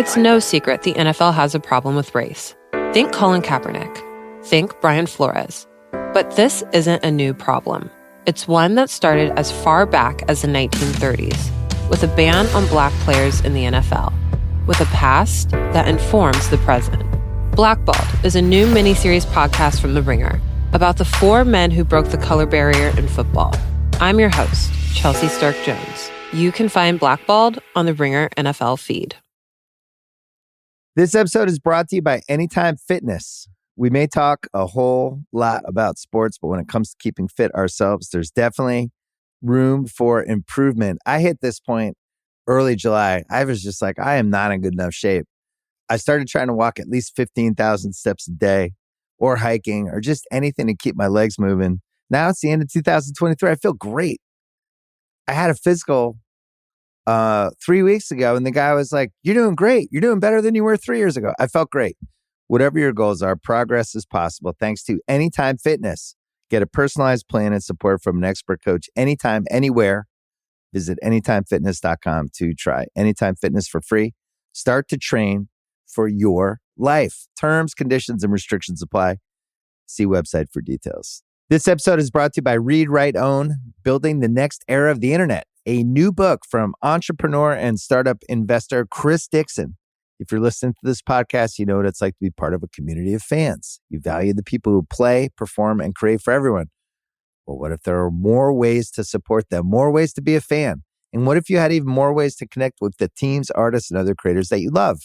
It's no secret the NFL has a problem with race. Think Colin Kaepernick. Think Brian Flores. But this isn't a new problem. It's one that started as far back as the 1930s, with a ban on black players in the NFL, with a past that informs the present. Blackballed is a new miniseries podcast from The Ringer about the 4 men who broke the color barrier in football. I'm your host, Chelsea Stark-Jones. You can find Blackballed on the Ringer NFL feed. This episode is brought to you by Anytime Fitness. We may talk a whole lot about sports, but when it comes to keeping fit ourselves, there's definitely room for improvement. I hit this point early July. I was just like, I am not in good enough shape. I started trying to walk at least 15,000 steps a day, or hiking, or just anything to keep my legs moving. Now it's the end of 2023. I feel great. I had a physical 3 weeks ago, and the guy was like, "You're doing great. You're doing better than you were 3 years ago." I felt great. Whatever your goals are, progress is possible thanks to Anytime Fitness. Get a personalized plan and support from an expert coach anytime, anywhere. Visit anytimefitness.com to try Anytime Fitness for free. Start to train for your life. Terms, conditions, and restrictions apply. See website for details. This episode is brought to you by Read, Write, Own, Building the Next Era of the Internet, a new book from entrepreneur and startup investor Chris Dixon. If you're listening to this podcast, you know what it's like to be part of a community of fans. You value the people who play, perform, and create for everyone. Well, what if there are more ways to support them, more ways to be a fan? And what if you had even more ways to connect with the teams, artists, and other creators that you love?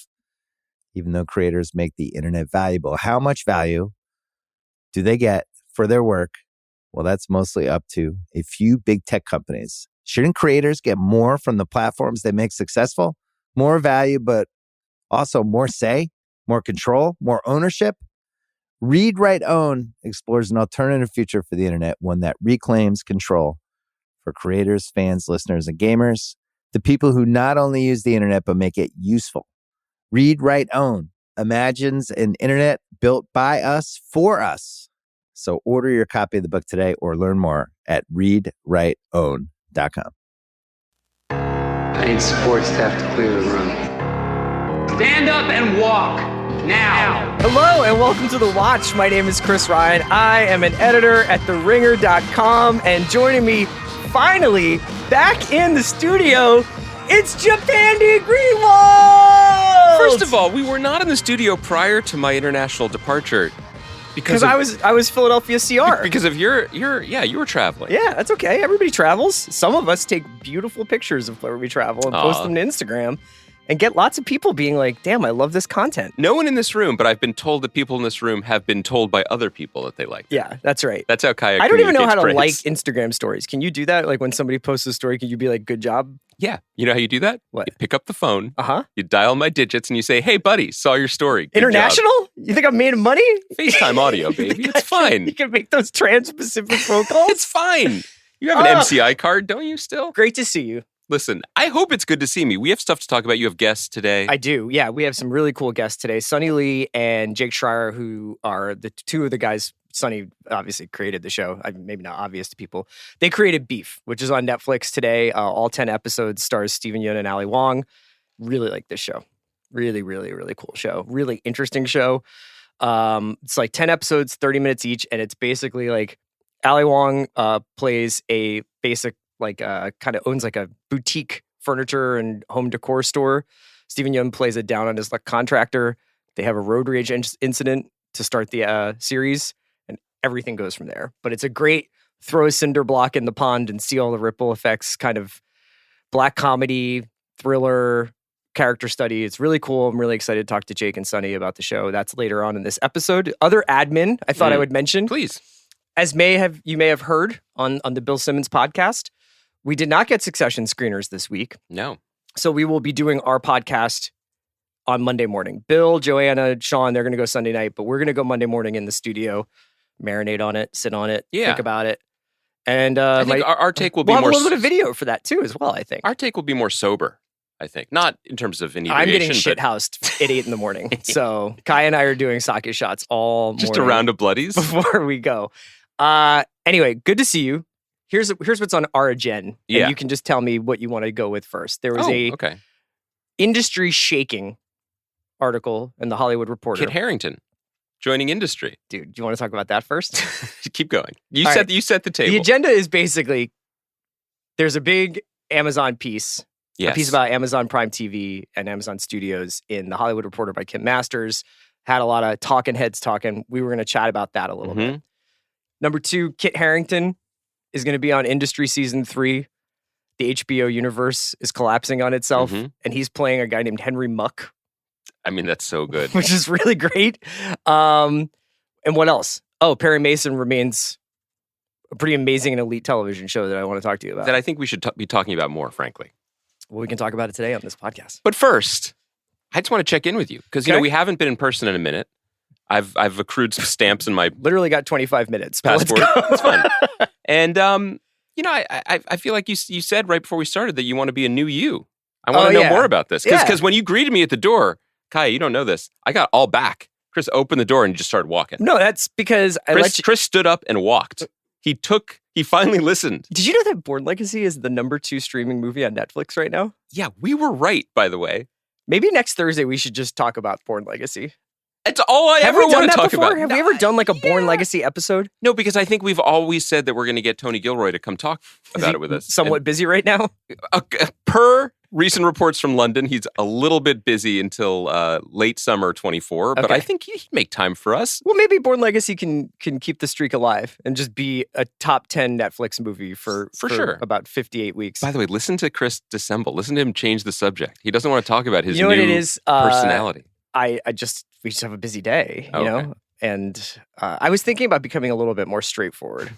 Even though creators make the internet valuable, how much value do they get for their work? Well, that's mostly up to a few big tech companies. Shouldn't creators get more from the platforms they make successful? More value, but also more say, more control, more ownership? Read, Write, Own explores an alternative future for the internet, one that reclaims control for creators, fans, listeners, and gamers, the people who not only use the internet, but make it useful. Read, Write, Own imagines an internet built by us for us. So order your copy of the book today or learn more at readwriteown.com. I need supports to have to clear the room. Stand up and walk now. Hello and welcome to The Watch. My name is Chris Ryan. I am an editor at TheRinger.com, and joining me finally back in the studio, it's Japandi Greenwald. First of all, we were not in the studio prior to my international departure. Because I was Philadelphia CR. Because of you were traveling. Yeah, that's okay. Everybody travels. Some of us take beautiful pictures of where we travel and post them to Instagram and get lots of people being like, damn, I love this content. No one in this room, but I've been told that people in this room have been told by other people that they like. Yeah, that's right. That's how Kaya I don't even know how to praise. like Instagram stories. Can you do that? Like when somebody posts a story, can you be like, good job? Yeah. You know how you do that? What? You pick up the phone, Uh-huh. you dial my digits, and you say, hey, buddy, saw your story. Good International? job. You think I'm made of money? FaceTime audio, baby. It's fine. You can make those trans-Pacific phone calls? It's fine. You have an MCI card, don't you still? Great to see you. Listen, I hope it's good to see me. We have stuff to talk about. You have guests today. I do. Yeah, we have some really cool guests today. Sonny Lee and Jake Schreier, who are the two of the guys. Sonny obviously created the show. Maybe not obvious to people. They created Beef, which is on Netflix today. All 10 episodes, stars Steven Yeun and Ali Wong. Really like this show. Really, really, really cool show. Really interesting show. It's like 10 episodes, 30 minutes each, and it's basically like Ali Wong plays a basic, like kind of owns like a boutique furniture and home decor store. Steven Yeun plays a down on his luck contractor. They have a road rage incident to start the series, and everything goes from there. But it's a great throw a cinder block in the pond and see all the ripple effects kind of black comedy, thriller, character study. It's really cool. I'm really excited to talk to Jake and Sonny about the show. That's later on in this episode. Other admin I thought I would mention. Please. As you may have heard on the Bill Simmons podcast, we did not get Succession screeners this week. No. So we will be doing our podcast on Monday morning. Bill, Joanna, Sean, they're going to go Sunday night, but we're going to go Monday morning in the studio, marinate on it, sit on it, think about it. And I think our take will be we'll more... have a little bit of video for that too as well, I think. Our take will be more sober, I think. Not in terms of any I'm getting variation, shithoused at 8 in the morning. So Kai and I are doing sake shots all morning. Just a round of bloodies? Before we go. Anyway, good to see you. Here's what's on our agenda. Yeah. And you can just tell me what you want to go with first. There was industry shaking article in the Hollywood Reporter. Kit Harington joining industry. Dude, do you want to talk about that first? Keep going. You All set right. you set the table. The agenda is basically there's a big Amazon piece, Yes. a piece about Amazon Prime TV and Amazon Studios in the Hollywood Reporter by Kim Masters. Had a lot of talking heads talking. We were going to chat about that a little bit. Number 2, Kit Harington is going to be on Industry Season 3. The HBO universe is collapsing on itself, and he's playing a guy named Henry Muck. I mean, that's so good. Which is really great. And what else? Oh, Perry Mason remains a pretty amazing and elite television show that I want to talk to you about. That I think we should be talking about more, frankly. Well, we can talk about it today on this podcast. But first, I just want to check in with you because, you know, Okay. we haven't been in person in a minute. I've accrued some stamps in my Literally got 25 minutes. but let's passport. go. It's fun. And, you know, I feel like you said right before we started that you want to be a new you. I want to know more about this. Because when you greeted me at the door, Kaya, you don't know this, I got all back. Chris opened the door and just started walking. No, that's because Chris stood up and walked. He finally listened. Did you know that Bourne Legacy is the number 2 streaming movie on Netflix right now? Yeah, we were right, by the way. Maybe next Thursday we should just talk about Bourne Legacy. It's all I ever want to talk about. Have we ever done like a Bourne Legacy episode? No, because I think we've always said that we're going to get Tony Gilroy to come talk about it with us. Somewhat busy right now? Per recent reports from London, he's a little bit busy until late summer 24, but I think he'd make time for us. Well, maybe Bourne Legacy can keep the streak alive and just be a top 10 Netflix movie for sure. about 58 weeks. By the way, listen to Chris dissemble. Listen to him change the subject. He doesn't want to talk about his You know new what it is? personality. We just have a busy day, you Okay. know? And I was thinking about becoming a little bit more straightforward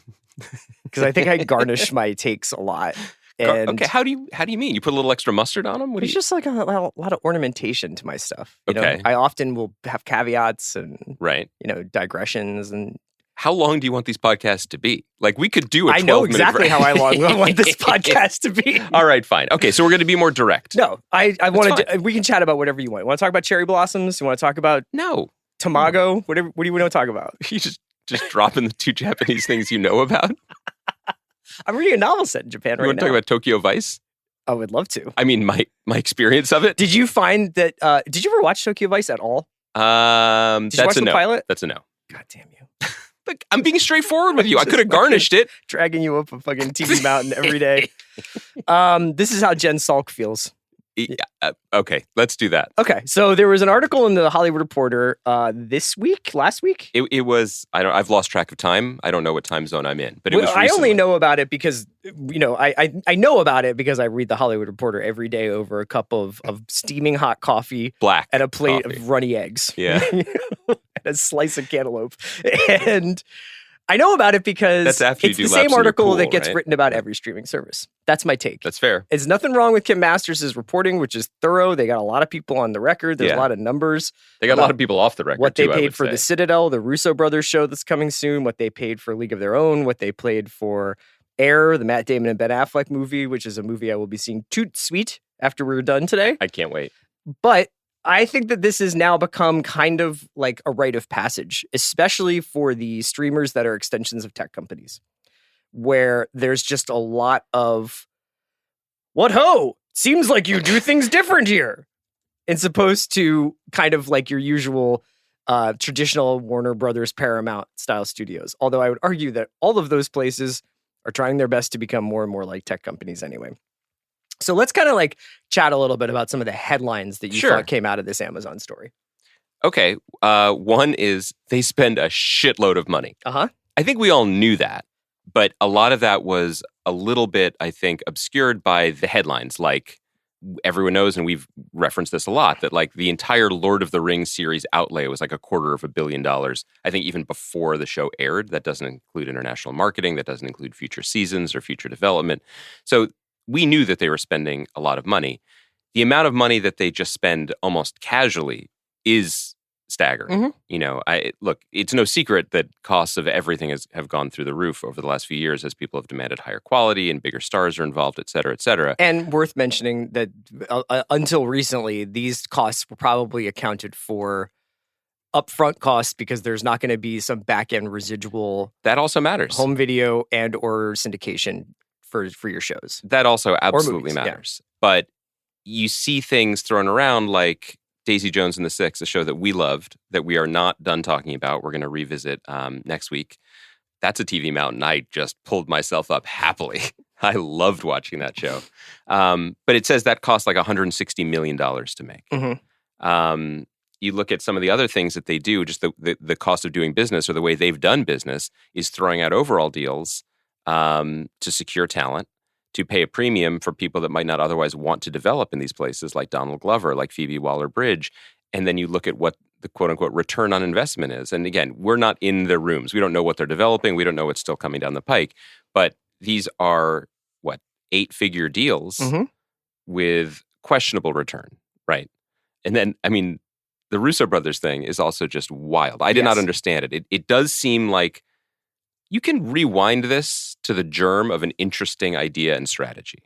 because I think I garnish my takes a lot. And Okay, how do you mean? You put a little extra mustard on them? There's just like a lot of ornamentation to my stuff. You Okay. know? I often will have caveats and Right. digressions and How long do you want these podcasts to be? Like, we could do a 12-minute I know exactly how long I want this podcast to be. All right, fine. Okay, so we're going to be more direct. No, I want to. We can chat about whatever you want. You want to talk about cherry blossoms? You want to talk about No. tamago? Whatever. What do you want to talk about? You just drop in the 2 Japanese things you know about. I'm reading a novel set in Japan You right want to now. talk about Tokyo Vice? I would love to. I mean, my experience of it. Did you find that? Did you ever watch Tokyo Vice at all? Did you watch the no. pilot? That's a no. God damn you! Look, I'm being straightforward with you. I Just could have garnished it. Dragging you up a fucking TV mountain every day. This is how Jen Salk feels. Yeah, okay, let's do that. Okay, so there was an article in the Hollywood Reporter last week. It was. I've lost track of time. I don't know what time zone I'm in, but it was. I only recently. know about it because I know about it because I read the Hollywood Reporter every day over a cup of steaming hot coffee Black and a plate coffee. of runny eggs. Yeah. and a slice of cantaloupe. And I know about it because That's after you it's do the laps same in your article pool, that gets right? written about every streaming service. That's my take. That's fair. There's nothing wrong with Kim Masters' reporting, which is thorough. They got a lot of people on the record. There's a Yeah. lot of numbers. They got a lot of people off the record. What they too, I paid would for say. The Citadel, the Russo brothers show that's coming soon, what they paid for League of Their Own, what they paid for Air, the Matt Damon and Ben Affleck movie, which is a movie I will be seeing toot sweet after we're done today. I can't wait. But I think that this has now become kind of like a rite of passage, especially for the streamers that are extensions of tech companies, where there's just a lot of, what ho? Seems like you do things different here. It's supposed to kind of like your usual traditional Warner Brothers, Paramount style studios. Although I would argue that all of those places are trying their best to become more and more like tech companies anyway. So let's kind of like chat a little bit about some of the headlines that you Sure. thought came out of this Amazon story. Okay. One is they spend a shitload of money. Uh-huh. I think we all knew that, but a lot of that was a little bit, I think, obscured by the headlines. Like everyone knows, and we've referenced this a lot, that like the entire Lord of the Rings series outlay was like $250 million. I think even before the show aired. That doesn't include international marketing. That doesn't include future seasons or future development. So we knew that they were spending a lot of money. The amount of money that they just spend almost casually is staggering. Mhm. You know, look, it's no secret that costs of everything have gone through the roof over the last few years as people have demanded higher quality and bigger stars are involved, et cetera, et cetera. And worth mentioning that until recently, these costs were probably accounted for upfront costs because there's not going to be some back-end residual That also matters. home video and or syndication for your shows. That also absolutely movies, yeah. matters. But you see things thrown around like Daisy Jones and the Six, a show that we loved, that we are not done talking about. We're going to revisit next week. That's a TV mountain. I just pulled myself up happily. I loved watching that show. But it says that cost like $160 million to make. Mm-hmm. You look at some of the other things that they do, just the cost of doing business or the way they've done business is throwing out overall deals to secure talent, to pay a premium for people that might not otherwise want to develop in these places, like Donald Glover, like Phoebe Waller-Bridge. And then you look at what the quote-unquote return on investment is. And again, we're not in their rooms. We don't know what they're developing. We don't know what's still coming down the pike. But these are, 8-figure deals with questionable return, right? And then, I mean, the Russo brothers thing is also just wild. I did not understand it. It does seem like you can rewind this to the germ of an interesting idea and strategy,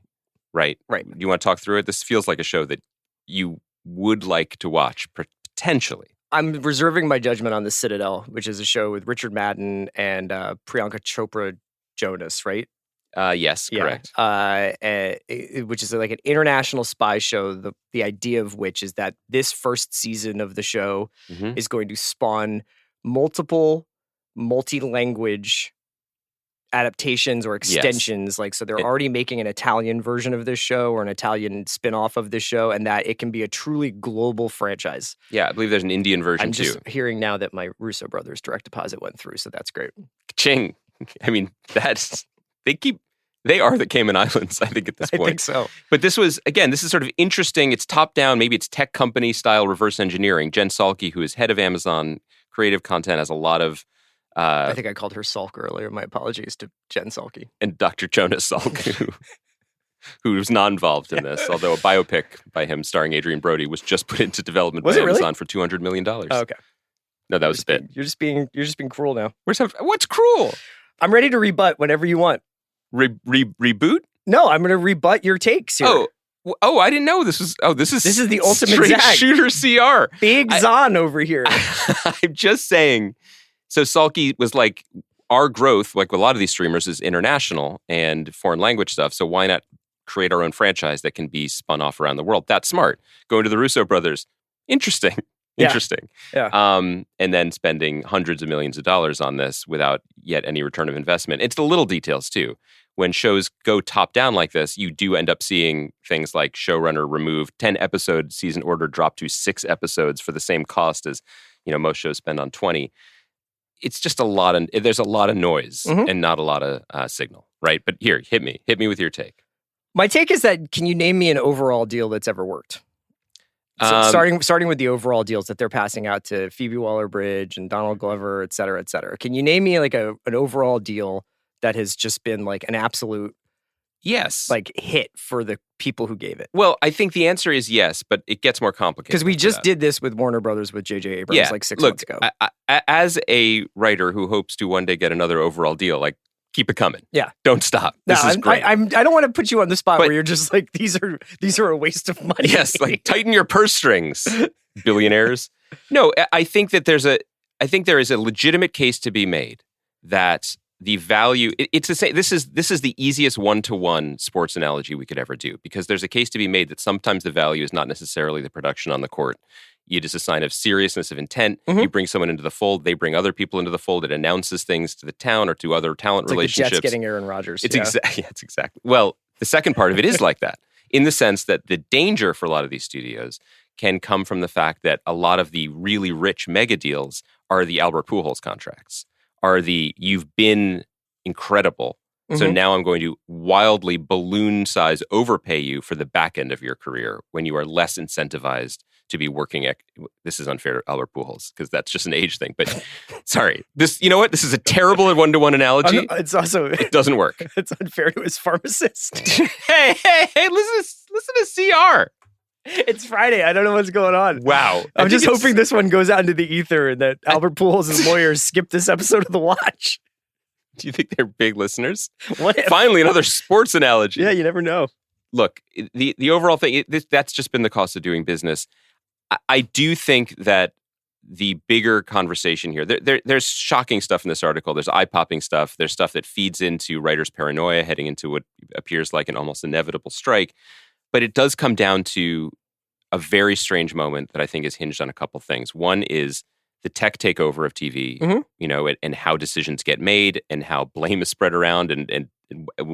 right? Right. You want to talk through it? This feels like a show that you would like to watch, potentially. I'm reserving my judgment on The Citadel, which is a show with Richard Madden and Priyanka Chopra Jonas, right? Yes, correct. Which is like an international spy show. The idea of which is that this first season of the show is going to spawn multiple multi-language adaptations or extensions. Like, so they're already making an Italian version of this show or an Italian spin-off of this show, and that it can be a truly global franchise. Yeah, I believe there's an Indian version too. I'm just hearing now that my Russo brothers direct deposit went through, so that's great. Ching. I mean, they are the Cayman Islands, I think, at this point. I think so. But this is sort of interesting. It's top-down, maybe it's tech company style reverse engineering. Jen Salke, who is head of Amazon creative content, has a lot of I think I called her Salk earlier. My apologies to Jen Salke. And Dr. Jonas Salk, who's not involved in this, although a biopic by him starring Adrian Brody was just put into development by Amazon for $200 million. Oh, okay. No, that was a bit. You're just being cruel now. What's cruel? I'm ready to rebut whenever you want. Reboot? No, I'm going to rebut your takes here. Oh, I didn't know this was. Oh, this is the ultimate straight Zag. shooter CR. Big Zahn over here. I'm just saying. So Salke was like, our growth, like a lot of these streamers, is international and foreign language stuff. So why not create our own franchise that can be spun off around the world? That's smart. Going to the Russo brothers, interesting. Yeah. And then spending hundreds of millions of dollars on this without yet any return of investment. It's the little details too. When shows go top down like this, you do end up seeing things like showrunner removed, 10 episode season order dropped to 6 episodes for the same cost as, most shows spend on 20. It's just there's a lot of noise and not a lot of signal, right? But here, hit me with your take. My take is that, can you name me an overall deal that's ever worked? So starting with the overall deals that they're passing out to Phoebe Waller-Bridge and Donald Glover, et cetera, et cetera. Can you name me like an overall deal that has just been like an absolute hit for the people who gave it? Well, I think the answer is yes, but it gets more complicated. Because we just did this with Warner Brothers with J.J. Abrams 6 months ago. As a writer who hopes to one day get another overall deal, like, keep it coming. Yeah. Don't stop. This is great. I don't want to put you on the spot where you're just like, these are a waste of money. Yes, like tighten your purse strings, billionaires. No, I think that there is a legitimate case to be made that the value, it's the same. This is the easiest one-to-one sports analogy we could ever do, because there's a case to be made that sometimes the value is not necessarily the production on the court. It is a sign of seriousness of intent. You bring someone into the fold, they bring other people into the fold. It announces things to the town or to other talent relationships. Like the Jets getting Aaron Rodgers. It's exactly. Well, the second part of it is like that, in the sense that the danger for a lot of these studios can come from the fact that a lot of the really rich mega deals are the Albert Pujols contracts, are the you've been incredible. So now I'm going to wildly balloon size overpay you for the back end of your career when you are less incentivized to be working at, this is unfair to Albert Pujols because that's just an age thing, but sorry, this, you know what? This is a terrible one-to-one analogy. It's also, it doesn't work. It's unfair to his pharmacist. hey, listen to CR. It's Friday. I don't know what's going on. Wow. I'm just hoping this one goes out into the ether and that Albert Pujols' lawyers skip this episode of The Watch. Do you think they're big listeners? What if? Finally, another sports analogy. Yeah, you never know. Look, the overall thing, that's just been the cost of doing business. I do think that the bigger conversation here, there's shocking stuff in this article. There's eye-popping stuff. There's stuff that feeds into writers' paranoia heading into what appears like an almost inevitable strike. But it does come down to a very strange moment that I think is hinged on a couple things. One is the tech takeover of TV, and how decisions get made and how blame is spread around and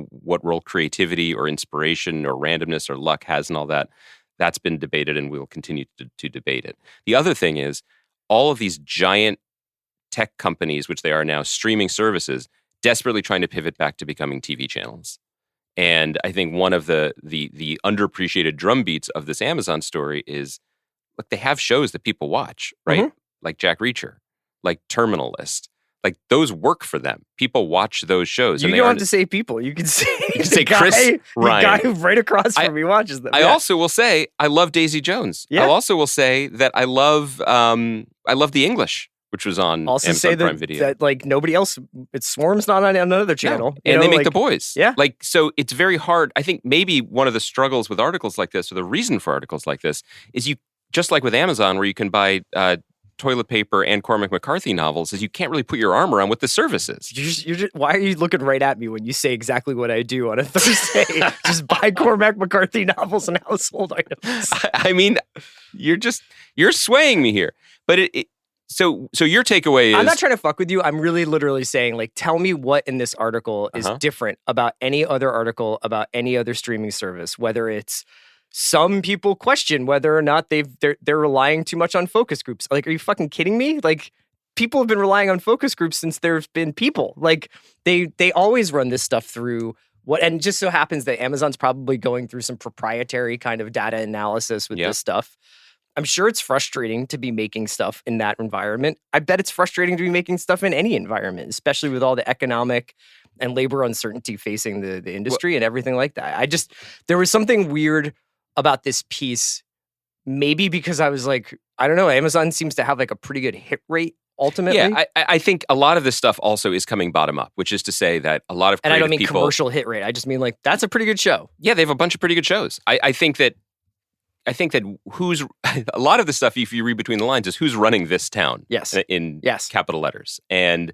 what role creativity or inspiration or randomness or luck has and all that. That's been debated and we'll continue to debate it. The other thing is all of these giant tech companies, which they are now, streaming services, desperately trying to pivot back to becoming TV channels. And I think one of the underappreciated drumbeats of this Amazon story is, look, they have shows that people watch, right? Like Jack Reacher, like Terminal List. Like those work for them. People watch those shows. You don't have to say people. You can say, Chris Ryan. The guy right across from me watches them. I also will say I love Daisy Jones. Yeah. I also will say that I love The English, which was on Amazon Prime Video. That like nobody else, Swarm's not on another channel. No. And they make The Boys. Yeah. Like, so it's very hard. I think maybe one of the struggles with articles like this, or the reason for articles like this, is you, just like with Amazon, where you can buy toilet paper and Cormac McCarthy novels, is you can't really put your arm around what the service is. You're just, why are you looking right at me when you say exactly what I do on a Thursday? Just buy Cormac McCarthy novels and household items. I mean, you're swaying me here. But so your takeaway is... I'm not trying to fuck with you. I'm really literally saying, like, tell me what in this article is different about any other article about any other streaming service, whether it's some people question whether or not they're relying too much on focus groups. Like, are you fucking kidding me? Like, people have been relying on focus groups since there's been people. Like, they always run this stuff through what, and it just so happens that Amazon's probably going through some proprietary kind of data analysis with this stuff. I'm sure it's frustrating to be making stuff in that environment. I bet it's frustrating to be making stuff in any environment, especially with all the economic and labor uncertainty facing the industry and everything like that. There was something weird about this piece, maybe because I was like, I don't know, Amazon seems to have like a pretty good hit rate ultimately. Yeah, I think a lot of this stuff also is coming bottom up, which is to say that a lot of creative and I don't mean people, commercial hit rate. I just mean like, that's a pretty good show. Yeah, they have a bunch of pretty good shows. I think that who's a lot of the stuff, if you read between the lines, is who's running this town. In capital letters. And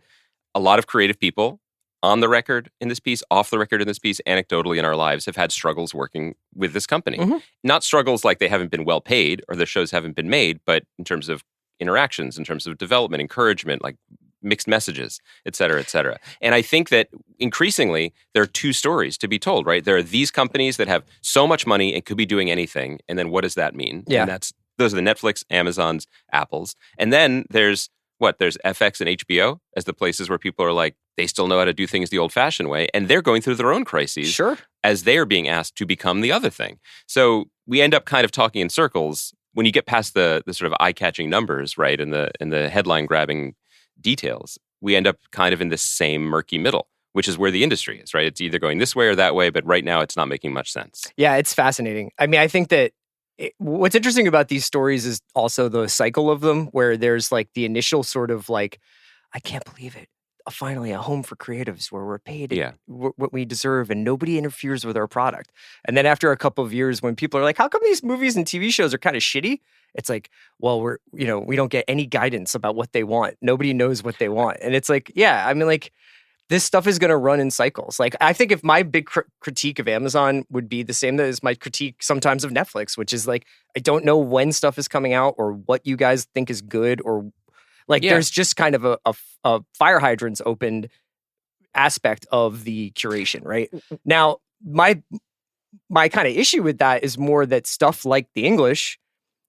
a lot of creative people on the record in this piece, off the record in this piece, anecdotally in our lives, have had struggles working with this company. Not struggles like they haven't been well paid or the shows haven't been made, but in terms of interactions, in terms of development, encouragement, like mixed messages, et cetera, et cetera. And I think that increasingly there are two stories to be told, right? There are these companies that have so much money and could be doing anything. And then what does that mean? Yeah. And those are the Netflix, Amazons, Apples. And then there's FX and HBO as the places where people are like, they still know how to do things the old-fashioned way, and they're going through their own crises as they are being asked to become the other thing. So we end up kind of talking in circles when you get past the sort of eye-catching numbers, right, and the headline-grabbing details. We end up kind of in this same murky middle, which is where the industry is, right? It's either going this way or that way, but right now it's not making much sense. Yeah, it's fascinating. I mean, I think that what's interesting about these stories is also the cycle of them, where there's like the initial sort of like, I can't believe it. Finally, a home for creatives where we're paid what we deserve and nobody interferes with our product. And then after a couple of years, when people are like, how come these movies and TV shows are kind of shitty? It's like, well, we don't get any guidance about what they want. Nobody knows what they want. And it's like, yeah, I mean, like, this stuff is going to run in cycles. Like, I think if my big critique of Amazon would be the same as my critique sometimes of Netflix, which is like, I don't know when stuff is coming out or what you guys think is good, or like, there's just kind of a fire hydrants opened aspect of the curation, right? Now, my kind of issue with that is more that stuff like The English,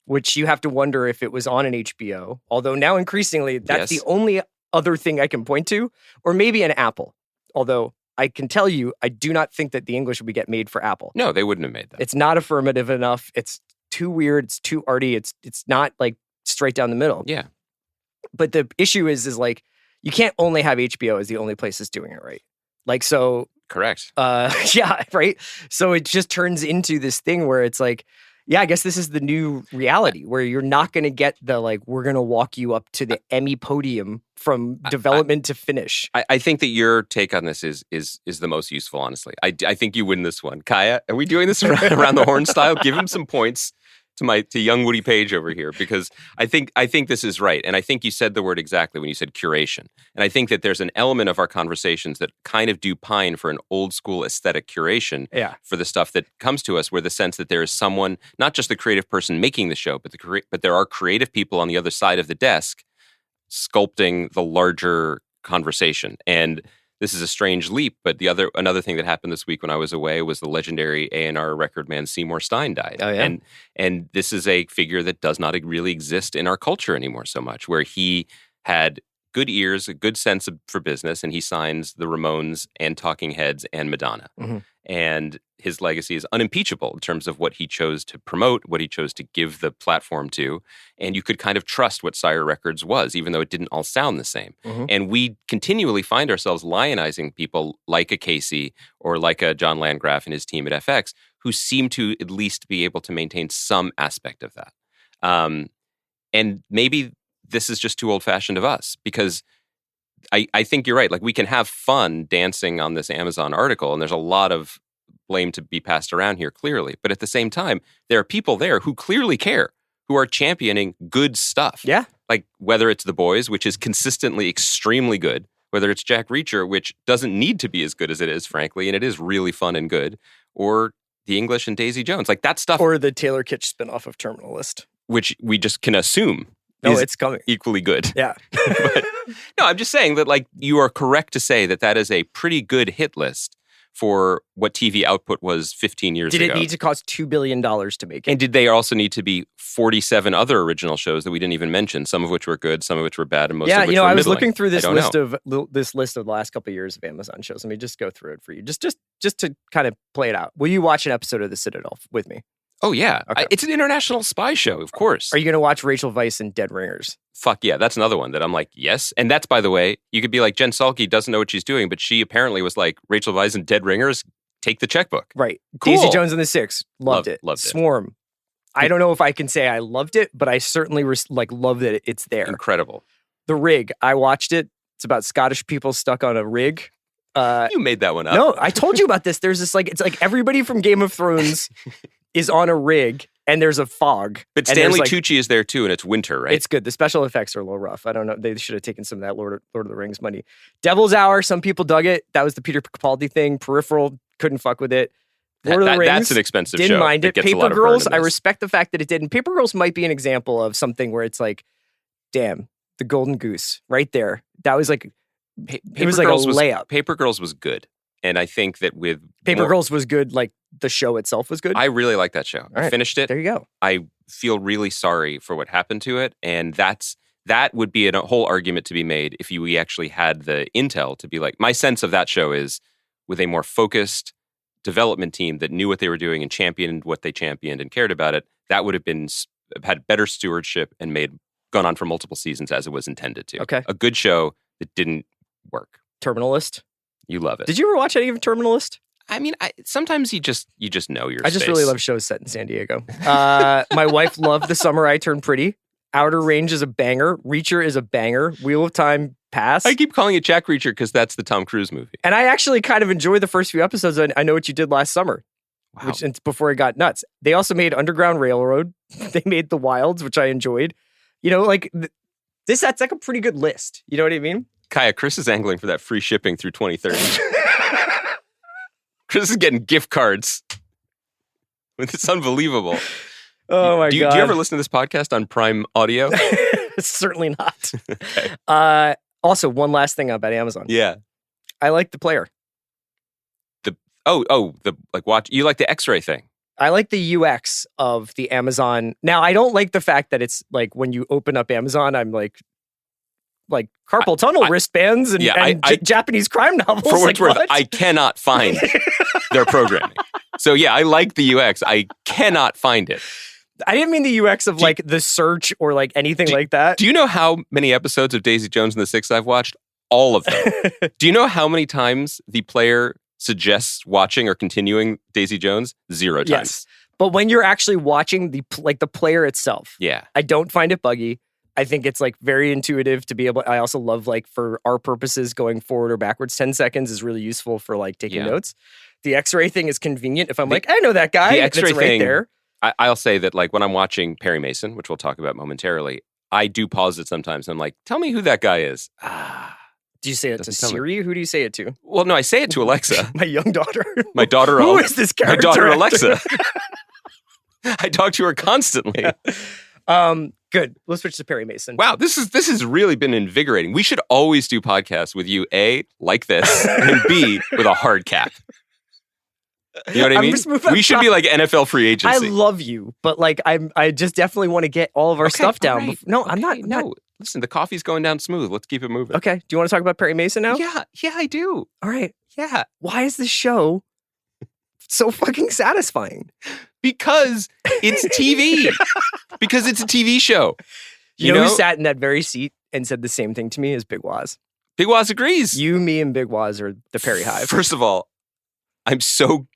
which you have to wonder if it was on an HBO, although now increasingly that's the only other thing I can point to, or maybe an Apple. Although I can tell you, I do not think that The English would get made for Apple. No, they wouldn't have made that. It's not affirmative enough. It's too weird. It's too arty. It's not like straight down the middle. Yeah. But the issue is like, you can't only have HBO as the only place that's doing it right. Like, so. Correct. Yeah, right? So it just turns into this thing where it's like, yeah, I guess this is the new reality where you're not going to get the, like, we're going to walk you up to the Emmy podium from development to finish. I think that your take on this is the most useful, honestly. I think you win this one. Kaya, are we doing this around the horn style? Give him some points. to young Woody Page over here, because I think this is right. And I think you said the word exactly when you said curation. And I think that there's an element of our conversations that kind of do pine for an old school aesthetic curation for the stuff that comes to us, where the sense that there is someone, not just the creative person making the show, but there are creative people on the other side of the desk sculpting the larger conversation. And this is a strange leap, but another thing that happened this week when I was away was the legendary A&R record man Seymour Stein died. Oh, yeah. And this is a figure that does not really exist in our culture anymore so much, where he had good ears, a good sense for business, and he signs the Ramones and Talking Heads and Madonna. Mm-hmm. And his legacy is unimpeachable in terms of what he chose to promote, what he chose to give the platform to. And you could kind of trust what Sire Records was, even though it didn't all sound the same. Mm-hmm. And we continually find ourselves lionizing people like a Casey or like a John Landgraf and his team at FX, who seem to at least be able to maintain some aspect of that. And maybe this is just too old-fashioned of us, because I think you're right. Like, we can have fun dancing on this Amazon article, and there's a lot of blame to be passed around here, clearly. But at the same time, there are people there who clearly care, who are championing good stuff. Yeah. Like, whether it's The Boys, which is consistently extremely good, whether it's Jack Reacher, which doesn't need to be as good as it is, frankly, and it is really fun and good, or The English and Daisy Jones. Like, that stuff. Or the Taylor Kitsch spinoff of Terminal List. Which we just can assume is it's coming. Equally good. Yeah. But, no, I'm just saying that, like, you are correct to say that is a pretty good hit list for what TV output was 15 years ago. Did it need to cost $2 billion to make it? And did they also need to be 47 other original shows that we didn't even mention, some of which were good, some of which were bad, and most of which were I was middling? looking through this list of the last couple of years of Amazon shows. Let me just go through it for you, just to kind of play it out. Will you watch an episode of The Citadel with me? Oh, yeah. Okay. It's an international spy show, of course. Are you going to watch Rachel Weisz and Dead Ringers? Fuck yeah. That's another one that I'm like, yes. And that's, by the way, you could be like, Jen Salke doesn't know what she's doing, but she apparently was like, Rachel Weisz and Dead Ringers, take the checkbook. Right. Cool. Daisy Jones and the Six. Loved it. Loved it. Swarm. I don't know if I can say I loved it, but I certainly love that it's there. Incredible. The Rig. I watched it. It's about Scottish people stuck on a rig. You made that one up. No, I told you about this. There's this it's like everybody from Game of Thrones is on a rig, and there's a fog. But Stanley Tucci is there too, and it's winter, right? It's good. The special effects are a little rough. I don't know. They should have taken some of that Lord of the Rings money. Devil's Hour. Some people dug it. That was the Peter Capaldi thing. Peripheral. Couldn't fuck with it. Lord of the Rings. That's an expensive show. Didn't mind it. Paper Girls. I respect respect the fact that it did. And Paper Girls might be an example of something where it's like, damn, the golden goose right there. That was like, it was like a layup. Paper Girls was good. And I think that with Paper Girls was good, like the show itself was good. I really like that show. I finished it. There you go. I feel really sorry for what happened to it. And that would be a whole argument to be made if we actually had the intel to be like, my sense of that show is with a more focused development team that knew what they were doing and championed what they championed and cared about it, that would have had better stewardship and gone on for multiple seasons as it was intended to. Okay. A good show that didn't work. Terminal List. You love it. Did you ever watch any of Terminal List? I mean, sometimes you just know your I just space. really love shows set in San Diego. My wife loved The Summer I Turned Pretty. Outer Range is a banger. Reacher is a banger. Wheel of Time Pass. I keep calling it Jack Reacher because that's the Tom Cruise movie. And I actually kind of enjoyed the first few episodes of I Know What You Did Last Summer. Wow. Which before it got nuts. They also made Underground Railroad. They made The Wilds, which I enjoyed. You know, like that's like a pretty good list. You know what I mean? Kaya, Chris is angling for that free shipping through 2030. Chris is getting gift cards. It's unbelievable. Oh my God. Do you ever listen to this podcast on Prime Audio? Certainly not. Okay. Also, one last thing about Amazon. Yeah. I like the player. You like the X-ray thing. I like the UX of the Amazon. Now, I don't like the fact that it's like when you open up Amazon, I'm like carpal tunnel wristbands and Japanese crime novels. For what it's worth, what? I cannot find their programming. So yeah, I like the UX. I cannot find it. I didn't mean the UX of like the search or like anything like that. Do you know how many episodes of Daisy Jones and the Six I've watched? All of them. Do you know how many times the player suggests watching or continuing Daisy Jones? 0 times. Yes. But when you're actually watching the player itself, yeah, I don't find it buggy. I think it's like very intuitive to be able. I also love like for our purposes going forward or backwards. 10 seconds is really useful for like taking notes. The X-ray thing is convenient. If I'm like, I know that guy, the X-ray it's right thing, there. I'll say that like when I'm watching Perry Mason, which we'll talk about momentarily, I do pause it sometimes. I'm like, tell me who that guy is. Do you say it to Doesn't tell me. Siri? Who do you say it to? Well, no, I say it to Alexa. My young daughter. My daughter. Who is this character? My daughter actor? Alexa. I talk to her constantly. Good. Let's switch to Perry Mason. Wow, this has really been invigorating. We should always do podcasts with you, A, like this, and B, with a hard cap. You know what I mean? We should be like NFL free I agency. love you, but like I just definitely want to get all of our stuff down. Right. No, I'm not. No, listen, the coffee's going down smooth. Let's keep it moving. Okay. Do you want to talk about Perry Mason now? Yeah, I do. All right. Yeah. Why is this show so fucking satisfying? Because it's TV. Because it's a TV show. You know who sat in that very seat and said the same thing to me as Big Waz? Big Waz agrees. You, me, and Big Waz are the Perry Hive. First of all, I'm so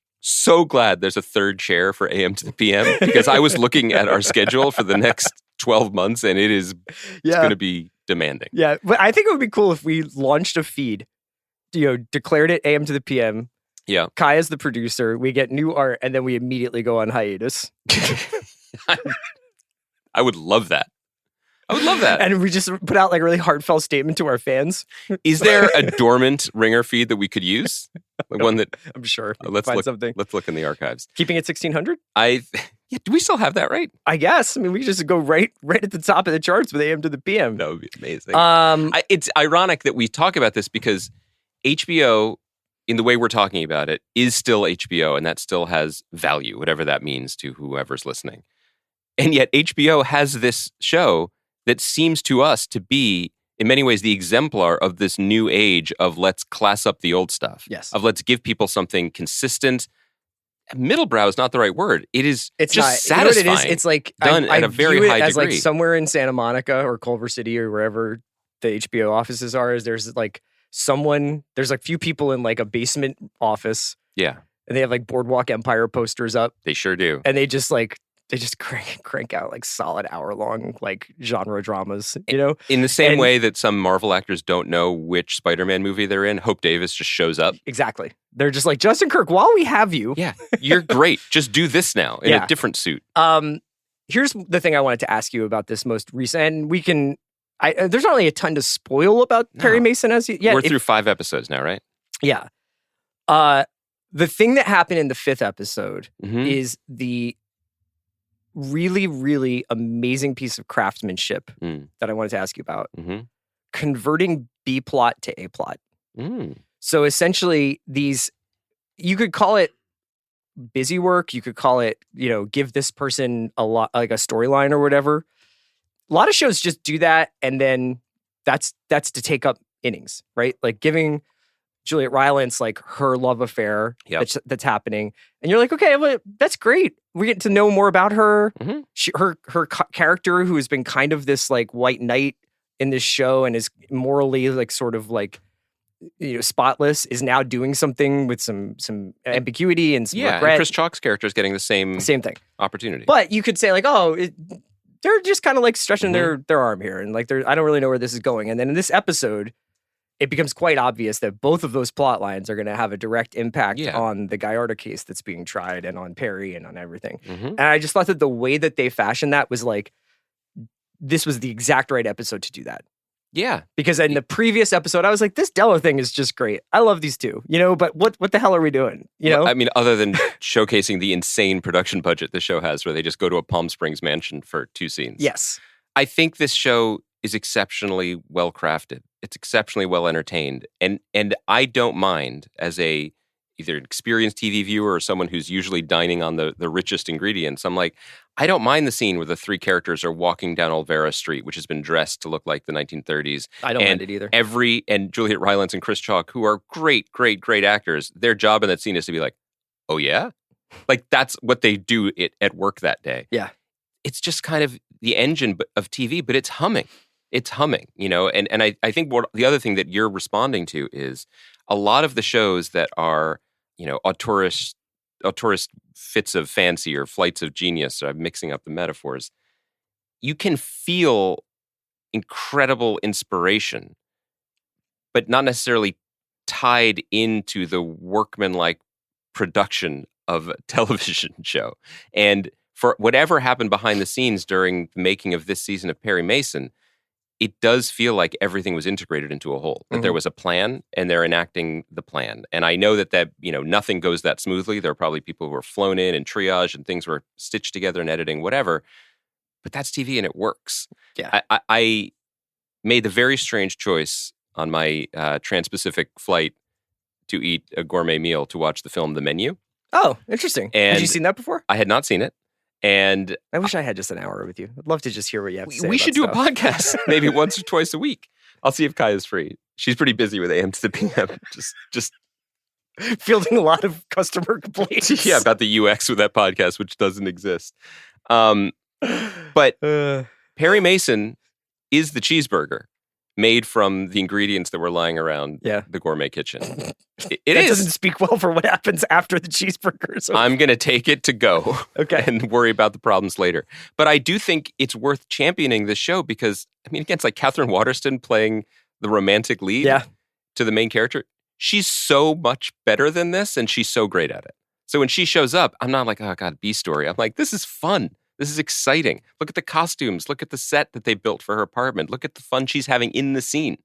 glad there's a third chair for AM to the PM because I was looking at our schedule for the next 12 months and it's going to be demanding. Yeah, but I think it would be cool if we launched a feed, declared it AM to the PM. Yeah. Kai is the producer. We get new art and then we immediately go on hiatus. I would love that. I would love that. And we just put out like a really heartfelt statement to our fans. Is there a dormant Ringer feed that we could use? Like one that I'm sure. Let's find look. something. Let's look in the archives. Keeping it 1600? Do we still have that right? I guess. I mean, we just go right at the top of the charts with AM to the PM. That would be amazing. It's ironic that we talk about this because HBO, in the way we're talking about it, is still HBO, and that still has value, whatever that means to whoever's listening. And yet HBO has this show that seems to us to be, in many ways, the exemplar of this new age of let's class up the old stuff. Yes. Of let's give people something consistent. Middlebrow is not the right word. It's just not, satisfying. You know what it is? It's like done at a very view it high as degree. Like somewhere in Santa Monica or Culver City or wherever the HBO offices are, is there's like there's like few people in like a basement office. Yeah. And they have like Boardwalk Empire posters up. They sure do. And they just crank out like solid hour-long like genre dramas, In the same way that some Marvel actors don't know which Spider-Man movie they're in, Hope Davis just shows up. Exactly. They're just like, Justin Kirk, while we have you. Yeah, you're great. Just do this now in a different suit. Here's the thing I wanted to ask you about this most recent, and we can, there's not really a ton to spoil about Perry Mason as yet. We're through 5 episodes now, right? Yeah. The thing that happened in the 5th episode is the really, really amazing piece of craftsmanship that I wanted to ask you about. Converting B plot to A plot. So essentially you could call it busy work. You could call it, give this person a lot, like a storyline or whatever. A lot of shows just do that. And then that's to take up innings, right? Like giving Juliet Rylance like her love affair that's happening, and you're like, okay, well, that's great. We get to know more about her. Her character, who has been kind of this like white knight in this show and is morally like sort of like spotless, is now doing something with some ambiguity and some regret. And Chris Chalk's character is getting the same thing opportunity. But you could say like, they're just kind of like stretching their arm here, and like I don't really know where this is going. And then in this episode, it becomes quite obvious that both of those plot lines are going to have a direct impact on the Gallardo case that's being tried and on Perry and on everything. And I just thought that the way that they fashioned that was like, this was the exact right episode to do that. Yeah. Because in the previous episode, I was like, this Dello thing is just great. I love these two, but what the hell are we doing? I mean, other than showcasing the insane production budget the show has, where they just go to a Palm Springs mansion for 2 scenes. Yes. I think this show is exceptionally well crafted. It's exceptionally well entertained. And I don't mind, as a either an experienced TV viewer or someone who's usually dining on the richest ingredients, I'm like, I don't mind the scene where the 3 characters are walking down Olvera Street, which has been dressed to look like the 1930s. I don't mind it either. And Juliet Rylance and Chris Chalk, who are great, great, great actors, their job in that scene is to be like, oh yeah? Like that's what they do at work that day. Yeah. It's just kind of the engine of TV, but it's humming. It's humming, and I think the other thing that you're responding to is a lot of the shows that are, auteurist fits of fancy or flights of genius, so I'm mixing up the metaphors, you can feel incredible inspiration, but not necessarily tied into the workmanlike production of a television show. And for whatever happened behind the scenes during the making of this season of Perry Mason, it does feel like everything was integrated into a whole, that there was a plan and they're enacting the plan. And I know that nothing goes that smoothly. There are probably people who were flown in and triage and things were stitched together in editing, whatever. But that's TV and it works. Yeah. I made the very strange choice on my Trans-Pacific flight to eat a gourmet meal to watch the film The Menu. Oh, interesting. Had you seen that before? I had not seen it. And I wish I had just an hour with you. I'd love to just hear what you have to say. We should do a podcast maybe once or twice a week. I'll see if Kaya's free. She's pretty busy with AM to the PM. Just fielding a lot of customer complaints. Yeah, about the UX with that podcast, which doesn't exist. But Perry Mason is the cheeseburger made from the ingredients that were lying around the gourmet kitchen. It doesn't speak well for what happens after the cheeseburger. So. I'm going to take it to go and worry about the problems later. But I do think it's worth championing this show because, I mean, again, it's like Catherine Waterston playing the romantic lead to the main character. She's so much better than this, and she's so great at it. So when she shows up, I'm not like, oh, God, B story. I'm like, this is fun. This is exciting. Look at the costumes. Look at the set that they built for her apartment. Look at the fun she's having in the scene.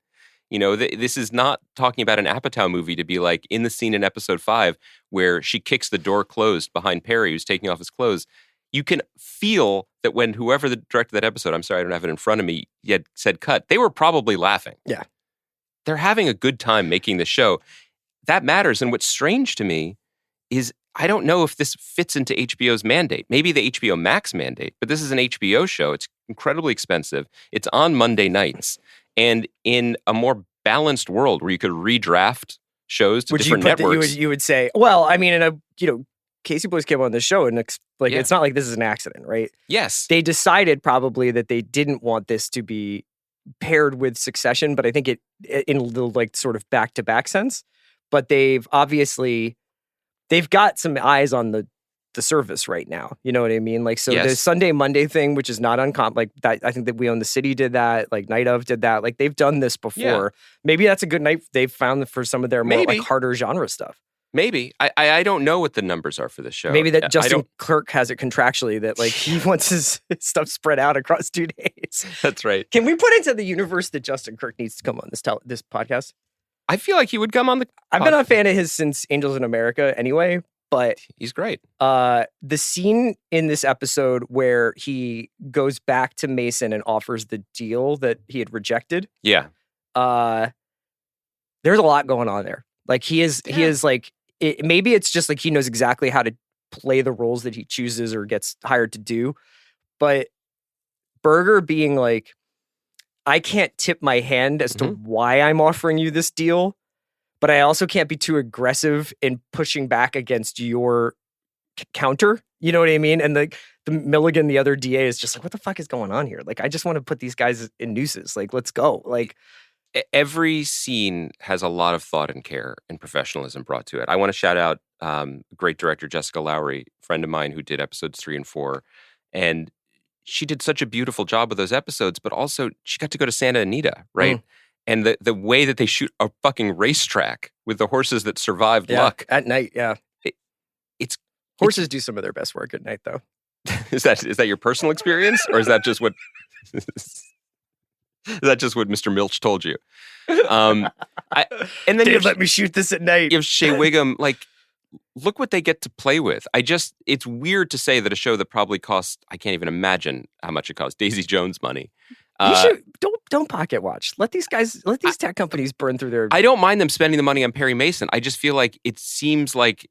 You know, this is not talking about an Apatow movie to be like in the scene in episode 5 where she kicks the door closed behind Perry, who's taking off his clothes. You can feel that when whoever directed that episode, I'm sorry, I don't have it in front of me, yet said cut, they were probably laughing. Yeah. They're having a good time making the show. That matters. And what's strange to me is I don't know if this fits into HBO's mandate. Maybe the HBO Max mandate, but this is an HBO show. It's incredibly expensive. It's on Monday nights. And in a more balanced world where you could redraft shows to different networks. You would say, well, I mean, Casey Boys came on the show and it's not like this is an accident, right? Yes. They decided probably that they didn't want this to be paired with Succession, but I think it in the like sort of back-to-back sense. But they've got some eyes on the service right now. You know what I mean? Like, so the Sunday, Monday thing, which is not uncommon. Like that, I think that We Own the City did that. Like Night Of did that. Like they've done this before. Yeah. Maybe that's a good night they've found for some of their more like harder genre stuff. Maybe. I don't know what the numbers are for this show. Maybe that Justin Kirk has it contractually that like he wants his stuff spread out across 2 days. That's right. Can we put into the universe that Justin Kirk needs to come on this podcast? I feel like he would come on the I've been a fan of his since Angels in America anyway, but he's great. The scene in this episode where he goes back to Mason and offers the deal that he had rejected. Yeah. There's a lot going on there. Like he is like, maybe it's just like he knows exactly how to play the roles that he chooses or gets hired to do. But Berger being like, I can't tip my hand as to why I'm offering you this deal, but I also can't be too aggressive in pushing back against your counter. You know what I mean? And the Milligan, the other DA, is just like, what the fuck is going on here? Like, I just want to put these guys in nooses. Like, let's go. Like, every scene has a lot of thought and care and professionalism brought to it. I want to shout out great director Jessica Lowry, friend of mine who did episodes 3 and 4. And she did such a beautiful job with those episodes, but also she got to go to Santa Anita, right? And the way that they shoot a fucking racetrack with the horses that survived luck. At night, Horses do some of their best work at night, though. Is that your personal experience? Or is that just what... Is that just what Mr. Milch told you? And then Dave, let me shoot this at night. You have Shea Wiggum, like, look what they get to play with. It's weird to say that a show that probably cost, I can't even imagine how much it cost Daisy Jones money. Don't pocket watch. Let these tech companies burn through their... I don't mind them spending the money on Perry Mason. I just feel like it seems like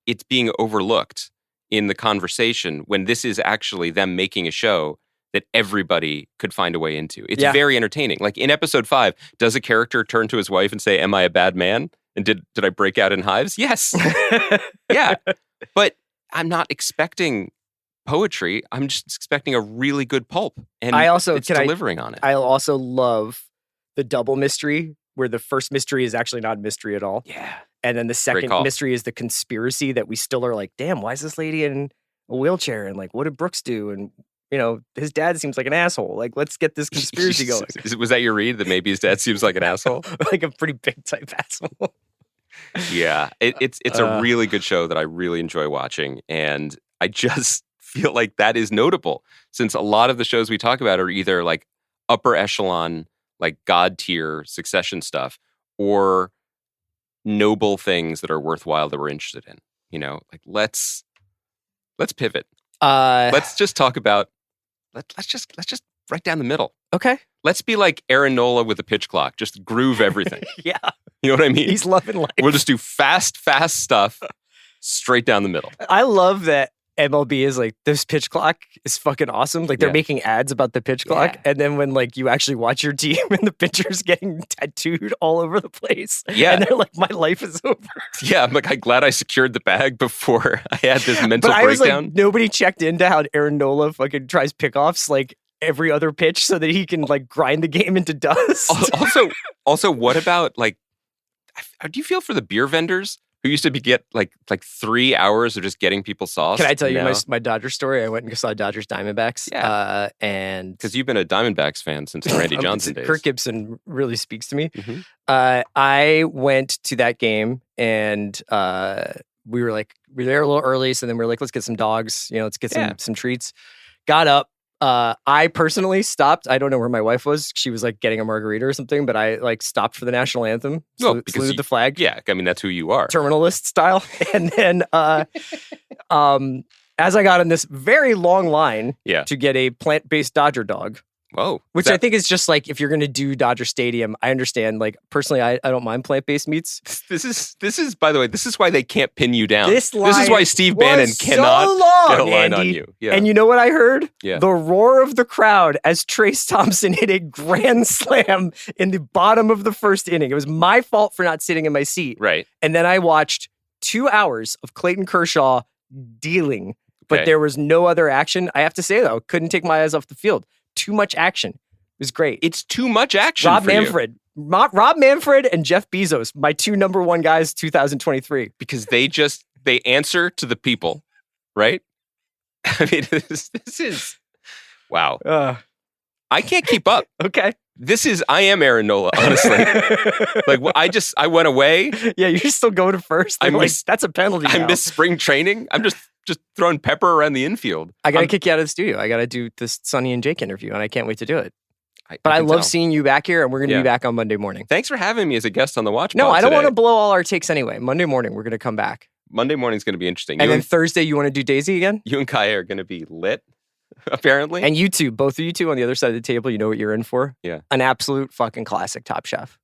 it's being overlooked in the conversation when this is actually them making a show that everybody could find a way into. It's very entertaining. Like in episode 5, does a character turn to his wife and say, "Am I a bad man? And did I break out in hives?" Yes. Yeah. But I'm not expecting poetry. I'm just expecting a really good pulp. And it's delivering on it. I also love the double mystery where the first mystery is actually not a mystery at all. Yeah. And then the second mystery is the conspiracy that we still are like, damn, why is this lady in a wheelchair? And like, what did Brooks do? And his dad seems like an asshole. Like, let's get this conspiracy going. Was that your read, that maybe his dad seems like an asshole? Like a pretty big type asshole. Yeah. It's a really good show that I really enjoy watching. And I just feel like that is notable, since a lot of the shows we talk about are either like upper echelon, like God tier Succession stuff, or noble things that are worthwhile that we're interested in. You know, like let's pivot. Let's just talk about let's just right down the middle. Okay. Let's be like Aaron Nola with a pitch clock. Just groove everything. Yeah. You know what I mean? He's loving life. We'll just do fast stuff straight down the middle. I love that MLB is like, this pitch clock is fucking awesome. Like they're making ads about the pitch clock. Yeah. And then when like you actually watch your team and the pitcher's getting tattooed all over the place. Yeah. And they're like, my life is over. Yeah. I'm like, I'm glad I secured the bag before I had this mental but I was breakdown. like, nobody checked into how Aaron Nola fucking tries pickoffs like every other pitch so that he can like grind the game into dust. Also, what about like, do you feel for the beer vendors who used to get like 3 hours of just getting people sauce? Can I tell you my Dodgers story? I went and saw Dodgers Diamondbacks. Yeah. And because you've been a Diamondbacks fan since the Randy Johnson days. Kirk Gibson really speaks to me. Mm-hmm. I went to that game and we were there a little early. So then we were like, let's get some dogs, let's get some treats. Got up. I personally stopped. I don't know where my wife was. She was like getting a margarita or something, but I like stopped for the national anthem. Saluted the flag. Yeah. I mean, that's who you are. Terminalist style. And then as I got in this very long line to get a plant-based Dodger dog. Whoa. Which I think is just like, if you're going to do Dodger Stadium, I understand. Like, personally, I don't mind plant-based meats. This is, by the way, this is why they can't pin you down. This is why Steve Bannon cannot get a line on you. Yeah. And you know what I heard? Yeah. The roar of the crowd as Trace Thompson hit a grand slam in the bottom of the first inning. It was my fault for not sitting in my seat. Right. And then I watched 2 hours of Clayton Kershaw dealing, but there was no other action. I have to say, though, couldn't take my eyes off the field. Too much action. It was great. It's too much action. Rob Manfred. Rob Manfred and Jeff Bezos, my two number one guys, 2023. Because they answer to the people, right? I mean, this is wow. I can't keep up. Okay. I am Aaron Nola, honestly. Like, I went away. Yeah, you're still going to first. That's a penalty. I missed spring training. I'm just throwing pepper around the infield. I got to kick you out of the studio. I got to do this Sonny and Jake interview, and I can't wait to do it. I love seeing you back here, and we're going to be back on Monday morning. Thanks for having me as a guest on the Watch. No, I don't want to blow all our takes anyway. Monday morning, we're going to come back. Monday morning is going to be interesting. And then Thursday, you want to do Daisy again? You and Kaya are going to be lit, apparently. And you two, both of you two on the other side of the table, you know what you're in for? Yeah. An absolute fucking classic Top Chef.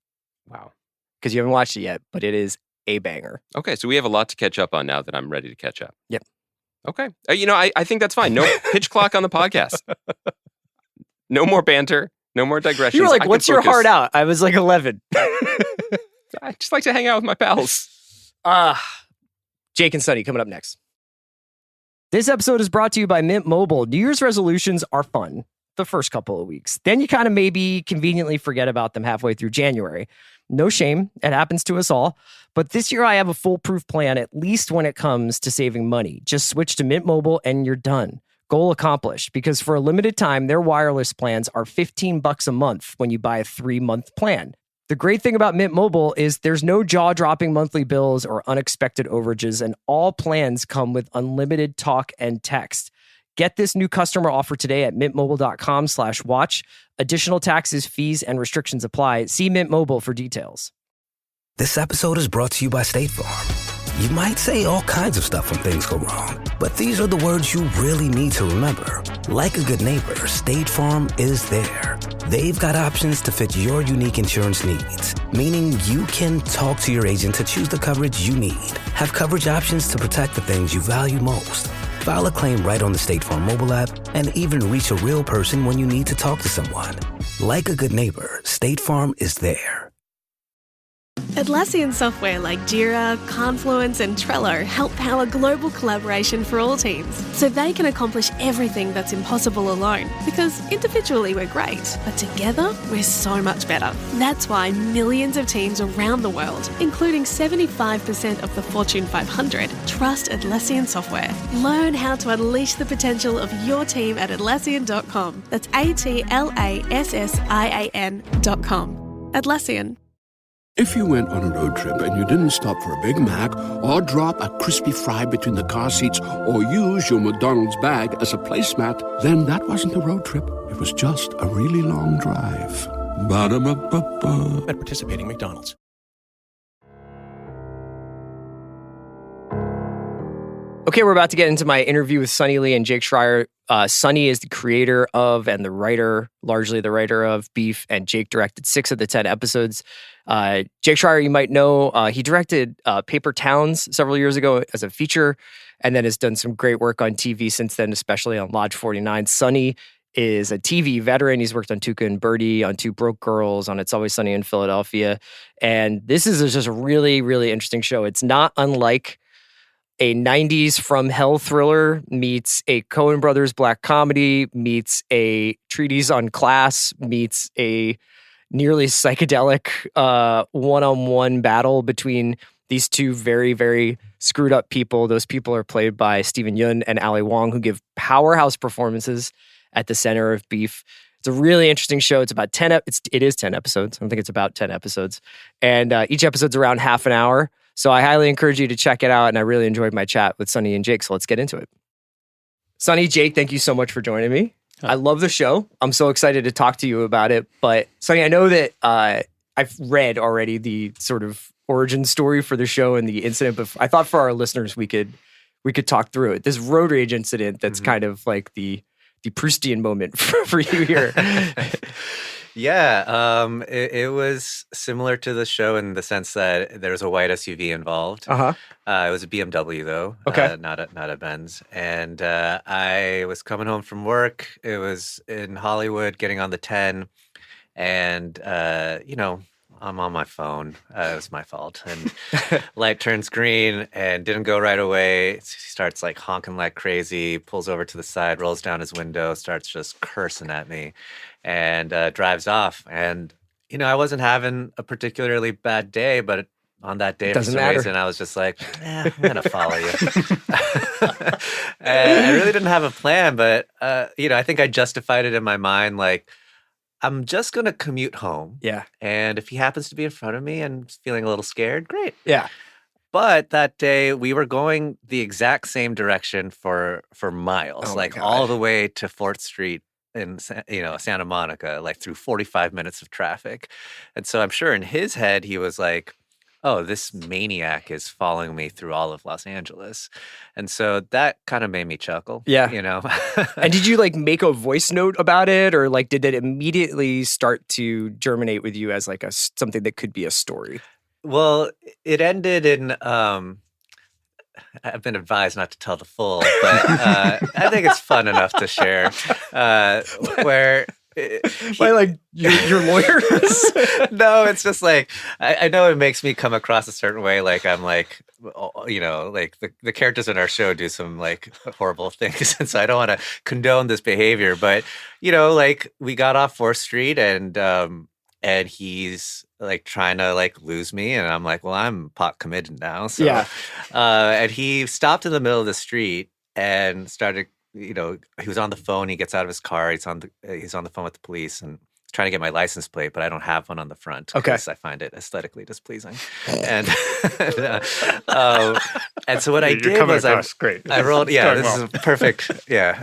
Wow. Because you haven't watched it yet, but it is a banger. Okay, so we have a lot to catch up on now that I'm ready to catch up. Yep. Okay. I think that's fine. No pitch clock on the podcast. No more banter. No more digressions. You were like, what's your heart out? I was like 11. I just like to hang out with my pals. Jake and Sonny coming up next. This episode is brought to you by Mint Mobile. New Year's resolutions are fun the first couple of weeks. Then you kind of maybe conveniently forget about them halfway through January. No shame. It happens to us all. But this year I have a foolproof plan, at least when it comes to saving money. Just switch to Mint Mobile and you're done. Goal accomplished, because for a limited time, their wireless plans are $15 a month when you buy a 3-month plan. The great thing about Mint Mobile is there's no jaw-dropping monthly bills or unexpected overages, and all plans come with unlimited talk and text. Get this new customer offer today at mintmobile.com/watch. Additional taxes, fees, and restrictions apply. See Mint Mobile for details. This episode is brought to you by State Farm. You might say all kinds of stuff when things go wrong, but these are the words you really need to remember. Like a good neighbor, State Farm is there. They've got options to fit your unique insurance needs, meaning you can talk to your agent to choose the coverage you need. Have coverage options to protect the things you value most. File a claim right on the State Farm mobile app, and even reach a real person when you need to talk to someone. Like a good neighbor, State Farm is there. Atlassian software like Jira, Confluence, and Trello help power global collaboration for all teams, so they can accomplish everything that's impossible alone. Because individually we're great, but together we're so much better. That's why millions of teams around the world, including 75% of the Fortune 500, trust Atlassian software. Learn how to unleash the potential of your team at Atlassian.com. That's Atlassian.com. Atlassian. If you went on a road trip and you didn't stop for a Big Mac or drop a crispy fry between the car seats or use your McDonald's bag as a placemat, then that wasn't a road trip. It was just a really long drive. Ba-da-ba-ba-ba. At participating McDonald's. Okay, we're about to get into my interview with Sonny Lee and Jake Schreier. Sonny is the creator of and the writer, largely the writer of Beef, and Jake directed 6 of the 10 episodes. Jake Schreier, you might know, he directed Paper Towns several years ago as a feature, and then has done some great work on TV since then, especially on Lodge 49. Sonny is a TV veteran. He's worked on Tuca and Birdie, on Two Broke Girls, on It's Always Sunny in Philadelphia. And this is just a really, really interesting show. It's not unlike a 90s from hell thriller meets a Coen Brothers black comedy meets a treatise on class meets a nearly psychedelic one-on-one battle between these two very, very screwed up people. Those people are played by Stephen Yeun and Ali Wong, who give powerhouse performances at the center of Beef. It's a really interesting show. It's about 10 it is 10 episodes. I don't think it's about 10 episodes. And each episode's around half an hour. So I highly encourage you to check it out, and I really enjoyed my chat with Sonny and Jake, so let's get into it. Sonny, Jake, thank you so much for joining me. I love the show. I'm so excited to talk to you about it. But Sonny, I know that I've read already the sort of origin story for the show and the incident, but I thought for our listeners we could talk through it. This road rage incident that's kind of like the Proustian moment for you here. Yeah, it was similar to the show in the sense that there was a white SUV involved. It was a BMW though, not a Benz. And I was coming home from work. It was in Hollywood, getting on the 10, and I'm on my phone. It was my fault. And light turns green and didn't go right away. He starts like honking like crazy, pulls over to the side, rolls down his window, starts just cursing at me, and drives off. And, I wasn't having a particularly bad day, but on that day, for some reason, I was just like, I'm going to follow you. And I really didn't have a plan, but, I think I justified it in my mind, like, I'm just going to commute home. Yeah. And if he happens to be in front of me and feeling a little scared, great. Yeah. But that day we were going the exact same direction for miles, all the way to 4th Street in Santa Monica, like through 45 minutes of traffic. And so I'm sure in his head he was like, oh, this maniac is following me through all of Los Angeles. And so that kind of made me chuckle. Yeah. And did you like make a voice note about it, or like did it immediately start to germinate with you as like something that could be a story? Well, it ended in I've been advised not to tell the full, but I think it's fun enough to share where by like your lawyers? No, it's just like I know it makes me come across a certain way, like I'm like, like the characters in our show do some like horrible things, and so I don't want to condone this behavior, but like we got off 4th Street and he's like trying to like lose me, and I'm like, well, I'm pot committed now, so yeah. And he stopped in the middle of the street and started. He was on the phone. He gets out of his car. He's on the phone with the police and trying to get my license plate, but I don't have one on the front because I find it aesthetically displeasing. And and so what I did was I rolled. Yeah, this is perfect. Yeah,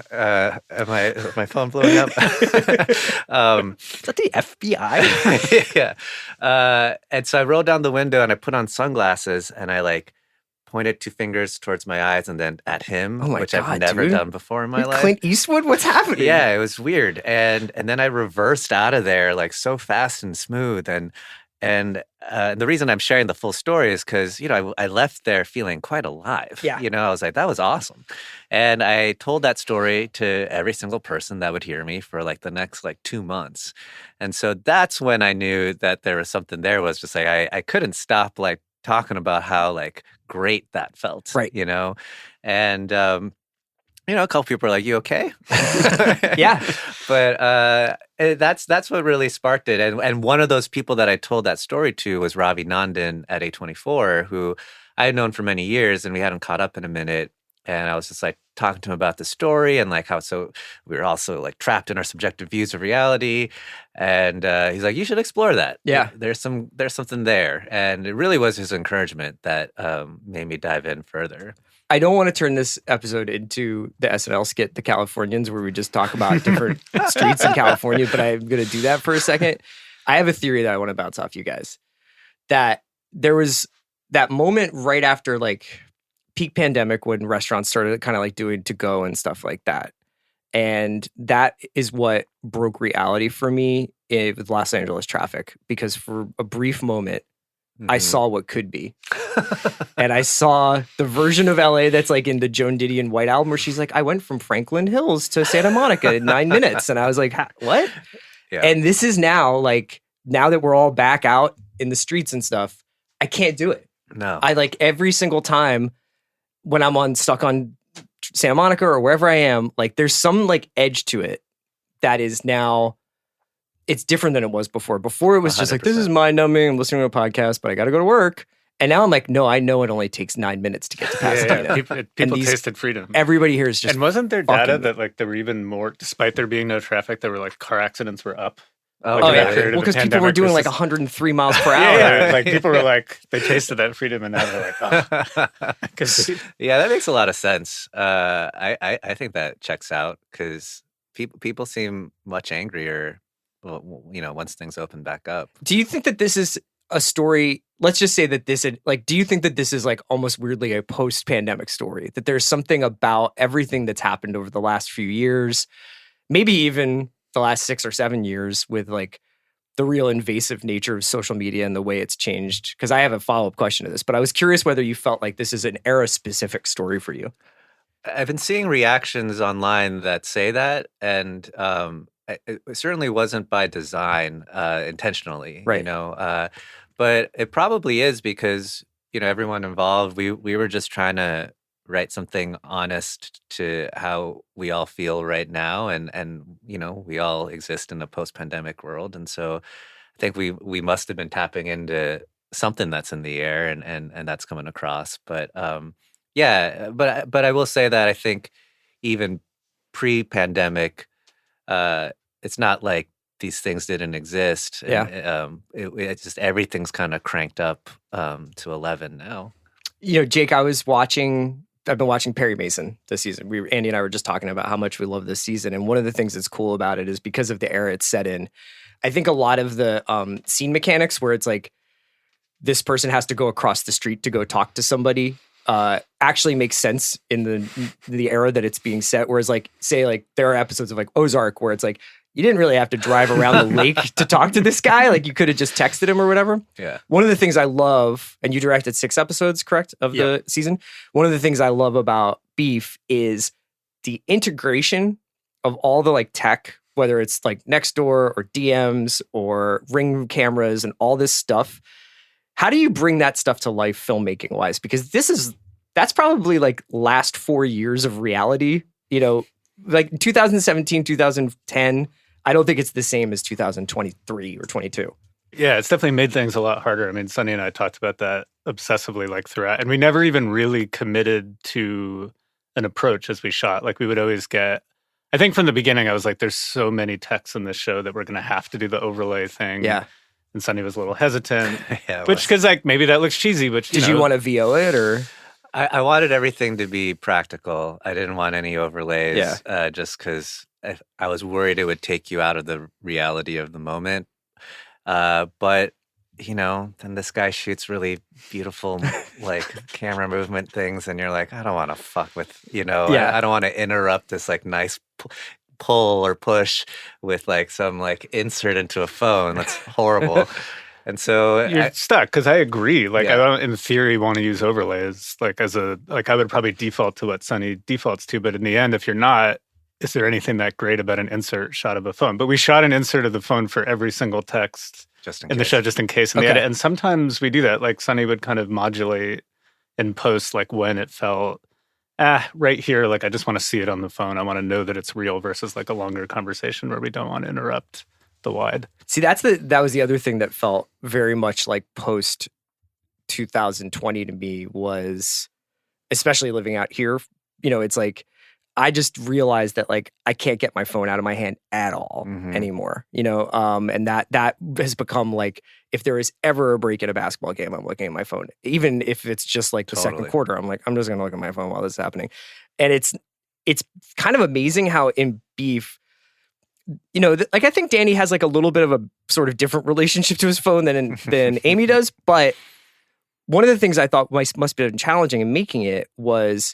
am my phone blowing up? Is that the FBI? Yeah. And so I rolled down the window and I put on sunglasses and I like pointed 2 fingers towards my eyes and then at him, which I've never done before in my life. Clint Eastwood? What's happening? Yeah, it was weird. And then I reversed out of there like so fast and smooth. And the reason I'm sharing the full story is because, I left there feeling quite alive. Yeah. I was like, that was awesome. And I told that story to every single person that would hear me for like the next like 2 months. And so that's when I knew that there was something there, was just like, I couldn't stop like talking about how like great that felt, right? And a couple people are like, "You okay?" Yeah, but that's what really sparked it. And one of those people that I told that story to was Ravi Nandan at A24, who I had known for many years, and we hadn't caught up in a minute. And I was just like talking to him about the story and like how so we were also like trapped in our subjective views of reality. And he's like, you should explore that. Yeah. There's something there. And it really was his encouragement that made me dive in further. I don't want to turn this episode into the SNL skit, The Californians, where we just talk about different streets in California, but I'm going to do that for a second. I have a theory that I want to bounce off you guys. That there was that moment right after like peak pandemic when restaurants started kind of like doing to go and stuff like that. And that is what broke reality for me with Los Angeles traffic, because for a brief moment, I saw what could be. And I saw the version of LA that's like in the Joan Didion White Album where she's like, I went from Franklin Hills to Santa Monica in 9 minutes. And I was like, what? Yeah. And this is now that we're all back out in the streets and stuff, I can't do it. No. I like every single time when I'm stuck on Santa Monica or wherever I am, like there's some like edge to it that is now, it's different than it was before. Before it was just like, this is mind numbing. I'm listening to a podcast, but I got to go to work. And now I'm like, no, I know it only takes 9 minutes to get to Pasadena. Yeah. People tasted freedom. Everybody here is just. And wasn't there data that like there were even more, despite there being no traffic, there were like car accidents were up? Oh, Well, because people were doing like 103 miles per hour. Yeah. Like people were like, they tasted that freedom and now they're like, oh. Yeah, that makes a lot of sense. I think that checks out because people seem much angrier, once things open back up. Do you think that this is a story? Let's just say that do you think that this is like almost weirdly a post-pandemic story? That there's something about everything that's happened over the last few years, maybe even the last 6 or 7 years, with like the real invasive nature of social media and the way it's changed? Because I have a follow-up question to this, but I was curious whether you felt like this is an era-specific story for you. I've been seeing reactions online that say that, and it certainly wasn't by design, intentionally, right? But it probably is because everyone involved. We were just trying to write something honest to how we all feel right now, and we all exist in a post-pandemic world, and so I think we must have been tapping into something that's in the air, and that's coming across. But but I will say that I think even pre-pandemic, it's not like these things didn't exist. Yeah. It's just everything's kind of cranked up to 11 now. Jake, I've been watching Perry Mason this season. Andy and I were just talking about how much we love this season. And one of the things that's cool about it is because of the era it's set in, I think a lot of the scene mechanics where it's like this person has to go across the street to go talk to somebody actually makes sense in the era that it's being set. Whereas like, say like there are episodes of like Ozark where it's like, you didn't really have to drive around the lake to talk to this guy. Like you could have just texted him or whatever. Yeah. One of the things I love, and you directed 6 episodes, correct, of the season? One of the things I love about Beef is the integration of all the like tech, whether it's like Nextdoor or DMs or Ring cameras and all this stuff. How do you bring that stuff to life filmmaking wise? Because that's probably like last 4 years of reality, like 2017, 2010. I don't think it's the same as 2023 or 22. Yeah, it's definitely made things a lot harder. I mean, Sonny and I talked about that obsessively like throughout. And we never even really committed to an approach as we shot. Like we would always get, I think from the beginning, I was like, there's so many texts in this show that we're going to have to do the overlay thing. Yeah. And Sonny was a little hesitant. Yeah, because like maybe that looks cheesy, but Did you want to VO it or? I wanted everything to be practical. I didn't want any overlays, just because I was worried it would take you out of the reality of the moment. But, then this guy shoots really beautiful, like, camera movement things, and you're like, I don't want to fuck with, I don't want to interrupt this, like, nice pull or push with, like, some, like, insert into a phone. That's horrible. And so you're stuck because I agree. Like I don't, in theory, want to use overlays. Like I would probably default to what Sonny defaults to. But in the end, if you're not, is there anything that great about an insert shot of a phone? But we shot an insert of the phone for every single text in the show, just in case in the edit. And sometimes we do that. Like Sonny would kind of modulate in post, like when it felt right here. Like I just want to see it on the phone. I want to know that it's real versus like a longer conversation where we don't want to interrupt the wide. See, that was the other thing that felt very much like post 2020 to me was, especially living out here it's like, I just realized that like I can't get my phone out of my hand at all anymore, and that has become like, if there is ever a break in a basketball game, I'm looking at my phone. Even if it's just like the second quarter, I'm like, I'm just going to look at my phone while this is happening. And it's kind of amazing how in Beef, like I think Danny has like a little bit of a sort of different relationship to his phone than Amy does. But one of the things I thought must have been challenging in making it was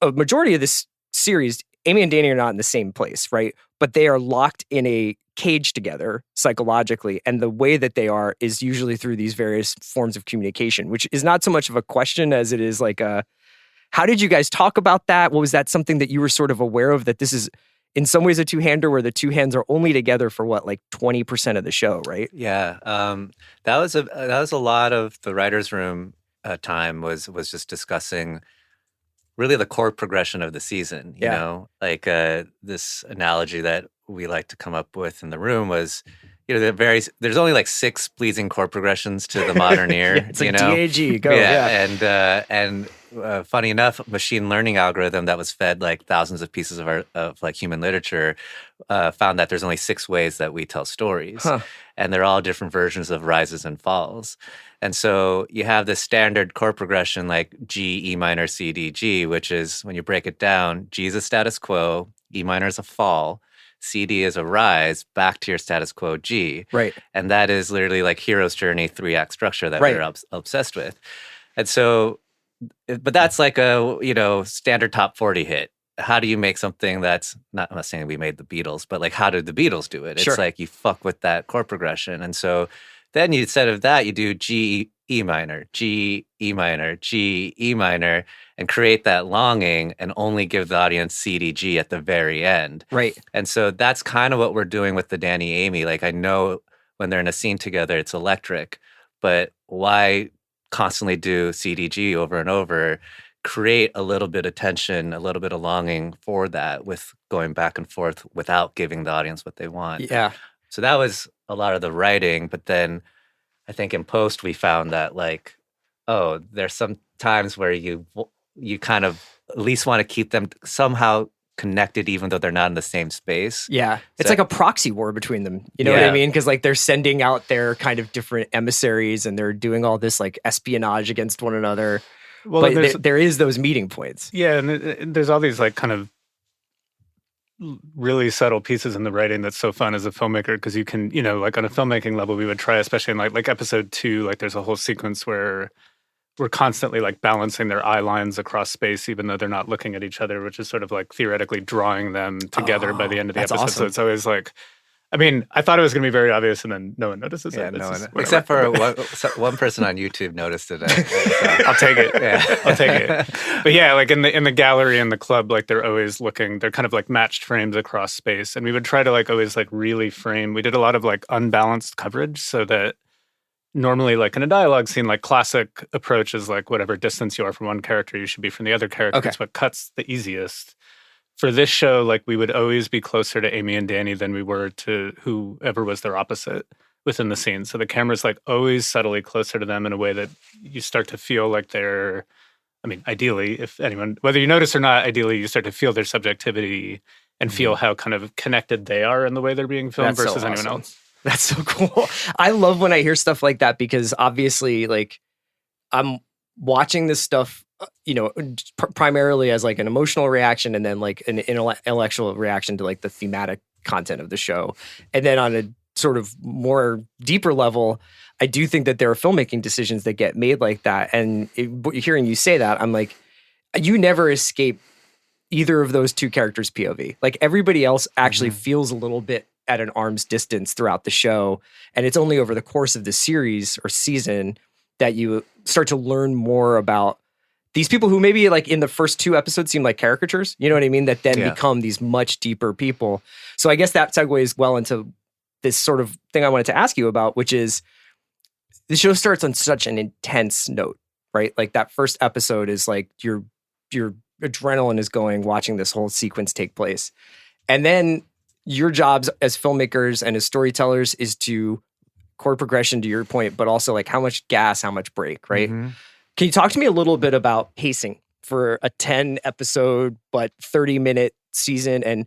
a majority of this series, Amy and Danny are not in the same place, right? But they are locked in a cage together psychologically. And the way that they are is usually through these various forms of communication, which is not so much of a question as it is like how did you guys talk about that? Was that something that you were sort of aware of, that this is in some ways a two-hander where the two hands are only together for what, like 20% of the show, right? Yeah. That was a lot of the writer's room time was just discussing really the chord progression of the season, you know, like this analogy that we like to come up with in the room was, there's only like 6 pleasing chord progressions to the modern ear. It's like DAG, go. And funny enough, machine learning algorithm that was fed like thousands of pieces of like human literature found that there's only 6 ways that we tell stories. And they're all different versions of rises and falls. And so you have this standard chord progression like G, E minor, C, D, G, which is, when you break it down, G is a status quo, E minor is a fall, C, D is a rise back to your status quo G. Right. And that is literally like Hero's Journey 3-act structure that we're obsessed with. And so, but that's like a, standard top 40 hit. How do you make something that's I'm not saying we made the Beatles, but like, how did the Beatles do it? It's like you fuck with that chord progression. And so then instead of that, you do G, E minor, G, E minor, G, E minor, and create that longing and only give the audience C, D, G at the very end. Right. And so that's kind of what we're doing with the Danny Amy. Like, I know when they're in a scene together, it's electric, but why constantly do C, D, G over and over? Create a little bit of tension, a little bit of longing for that with going back and forth without giving the audience what they want. Yeah. So that was a lot of the writing, but then I think in post we found that like, oh, there's some times where you kind of at least want to keep them somehow connected even though they're not in the same space. Yeah. It's like a proxy war between them. You know what I mean? Because like they're sending out their kind of different emissaries and they're doing all this like espionage against one another. Well, but there is those meeting points. Yeah, and there's all these like kind of really subtle pieces in the writing that's so fun as a filmmaker, because you can, like on a filmmaking level, we would try, especially in like episode 2, like there's a whole sequence where we're constantly like balancing their eye lines across space, even though they're not looking at each other, which is sort of like theoretically drawing them together by the end of the episode. Awesome. So it's always like, I mean, I thought it was going to be very obvious, and then no one notices it. No one, except for one person on YouTube noticed it. I'll take it. I'll take it. But yeah, like in the gallery in the club, like they're always looking. They're kind of like matched frames across space, and we would try to like always like really frame. We did a lot of like unbalanced coverage, so that normally like in a dialogue scene, like classic approach is like whatever distance you are from one character, you should be from the other character. It's what cuts the easiest. For this show, like we would always be closer to Amy and Danny than we were to whoever was their opposite within the scene. So the camera's like always subtly closer to them in a way that you start to feel like they're, I mean, ideally, if anyone, whether you notice or not, ideally you start to feel their subjectivity and feel how kind of connected they are in the way they're being filmed versus anyone else. That's so cool. I love when I hear stuff like that, because obviously like I'm watching this stuff primarily as like an emotional reaction and then like an intellectual reaction to like the thematic content of the show. And then on a sort of more deeper level, I do think that there are filmmaking decisions that get made like that. And hearing you say that, I'm like, you never escape either of those two characters' POV. Like everybody else actually feels a little bit at an arm's distance throughout the show. And it's only over the course of the series or season that you start to learn more about these people who maybe like in the first 2 episodes seem like caricatures, you know what I mean? That then become these much deeper people. So I guess that segues well into this sort of thing I wanted to ask you about, which is the show starts on such an intense note, right? Like that first episode is like your adrenaline is going watching this whole sequence take place. And then your jobs as filmmakers and as storytellers is to chord progression, to your point, but also like how much gas, how much brake, right? Can you talk to me a little bit about pacing for a 10 episode but 30-minute season, and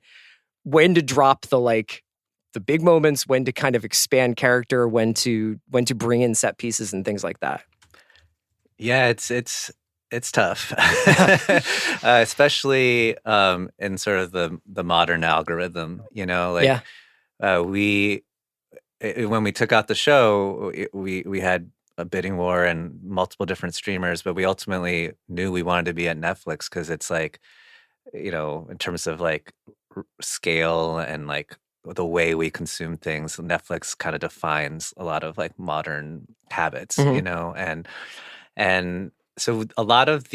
when to drop the big moments, when to kind of expand character, when to bring in set pieces and things like that. Yeah, it's tough, especially in sort of the modern algorithm. When we took out the show, we had a bidding war and multiple different streamers, but we ultimately knew we wanted to be at Netflix because it's like, in terms of like scale and like the way we consume things, Netflix kind of defines a lot of like modern habits, and so a lot of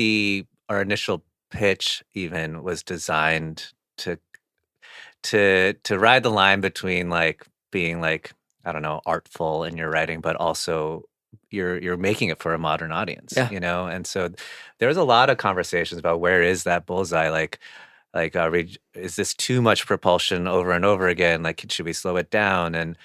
our initial pitch even was designed to ride the line between like being like, I don't know, artful in your writing, but also you're making it for a modern audience, And so there was a lot of conversations about where is that bullseye, like is this too much propulsion over and over again? Like, should we slow it down? And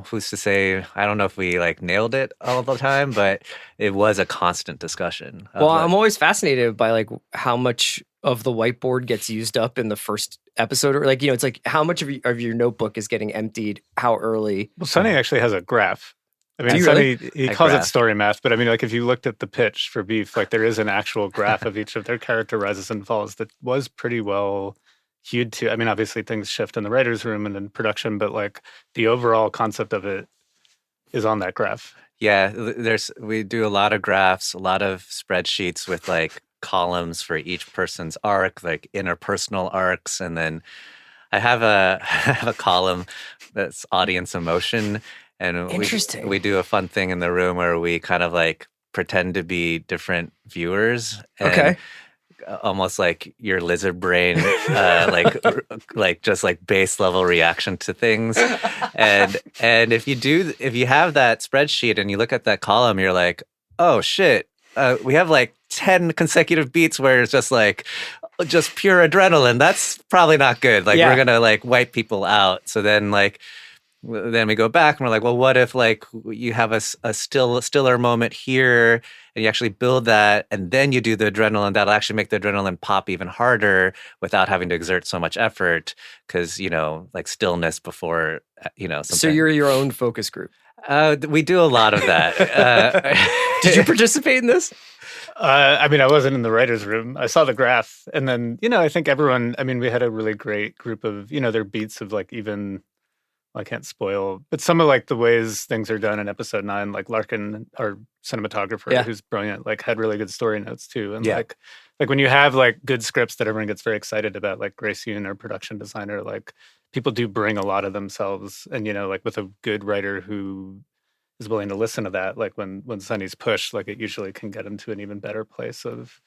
who's to say? I don't know if we like nailed it all the time, but it was a constant discussion. Well, I'm always fascinated by like how much of the whiteboard gets used up in the first episode, or like, it's like how much of your notebook is getting emptied, how early. Well, Sonny actually has a graph. I mean, Sonny, he calls it story math, but I mean, like if you looked at the pitch for Beef, like there is an actual graph of each of their character rises and falls that was pretty well hewed to. I mean, obviously things shift in the writer's room and in production, but like the overall concept of it is on that graph. Yeah, we do a lot of graphs, a lot of spreadsheets with like columns for each person's arc, like interpersonal arcs, and then I have a column that's audience emotion. And we do a fun thing in the room where we kind of like pretend to be different viewers. And almost like your lizard brain, like just like base level reaction to things. And if you have that spreadsheet and you look at that column, you're like, oh shit, we have like 10 consecutive beats where it's just pure adrenaline. That's probably not good. Like we're gonna like wipe people out. So then then we go back and we're like, well, what if like you have a stiller moment here and you actually build that and then you do the adrenaline, that'll actually make the adrenaline pop even harder without having to exert so much effort because, like stillness before, something. So you're your own focus group. We do a lot of that. Did you participate in this? I mean, I wasn't in the writer's room. I saw the graph. And then, I think we had a really great group of, their beats of like even... I can't spoil, but some of like the ways things are done in episode 9, like Larkin, our cinematographer, who's brilliant, like had really good story notes too. And like when you have like good scripts that everyone gets very excited about, like Grace Yoon, our production designer, like people do bring a lot of themselves. And, like with a good writer who is willing to listen to that, like when Sonny's pushed, like it usually can get him to an even better place of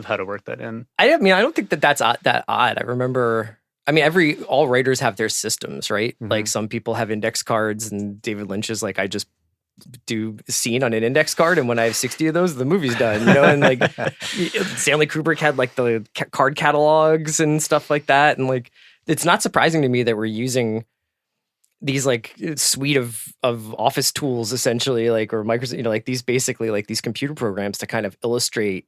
how to work that in. I don't think that's that odd. I remember... all writers have their systems, right? Mm-hmm. Like some people have index cards, and David Lynch is like, I just do a scene on an index card, and when I have 60 of those, the movie's done, And like Stanley Kubrick had like the card catalogs and stuff like that, and like it's not surprising to me that we're using these like suite of office tools essentially, like or Microsoft, like these basically like these computer programs to kind of illustrate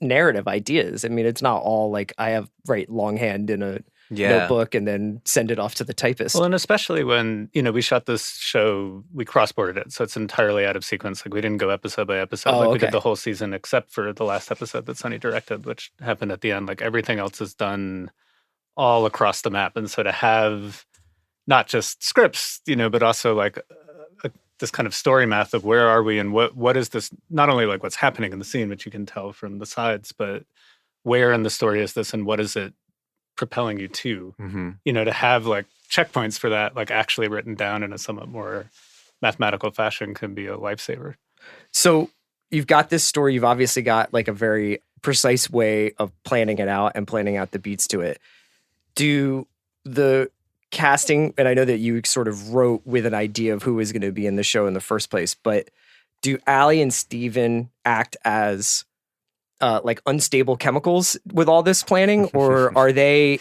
narrative ideas. I mean, it's not all like I write longhand in a notebook and then send it off to the typist. Well, and especially when, we shot this show, we cross-bordered it. So it's entirely out of sequence. Like we didn't go episode by episode. We did the whole season except for the last episode that Sonny directed, which happened at the end. Like everything else is done all across the map. And so to have not just scripts, but also like this kind of story math of where are we and what is this, not only like what's happening in the scene, which you can tell from the sides, but where in the story is this and what is it propelling you to, to have like checkpoints for that, like actually written down in a somewhat more mathematical fashion can be a lifesaver. So you've got this story, you've obviously got like a very precise way of planning it out and planning out the beats to it. Do the casting, and I know that you sort of wrote with an idea of who was going to be in the show in the first place, but do Allie and Steven act as like unstable chemicals with all this planning, or are they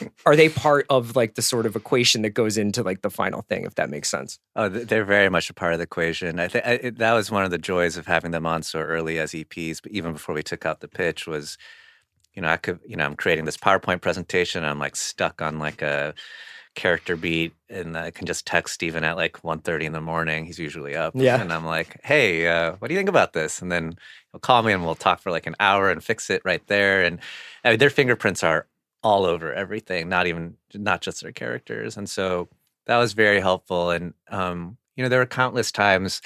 part of like the sort of equation that goes into like the final thing, if that makes sense? Oh, they're very much a part of the equation. I think that was one of the joys of having them on so early as EPs, but even before we took out the pitch was I'm creating this PowerPoint presentation. And I'm like stuck on like a character beat, and I can just text Steven at like 1:30 in the morning. He's usually up. Yeah. And I'm like, hey, what do you think about this? And then he'll call me and we'll talk for like an hour and fix it right there. And I mean, their fingerprints are all over everything, not just their characters. And so that was very helpful. And, there were countless times.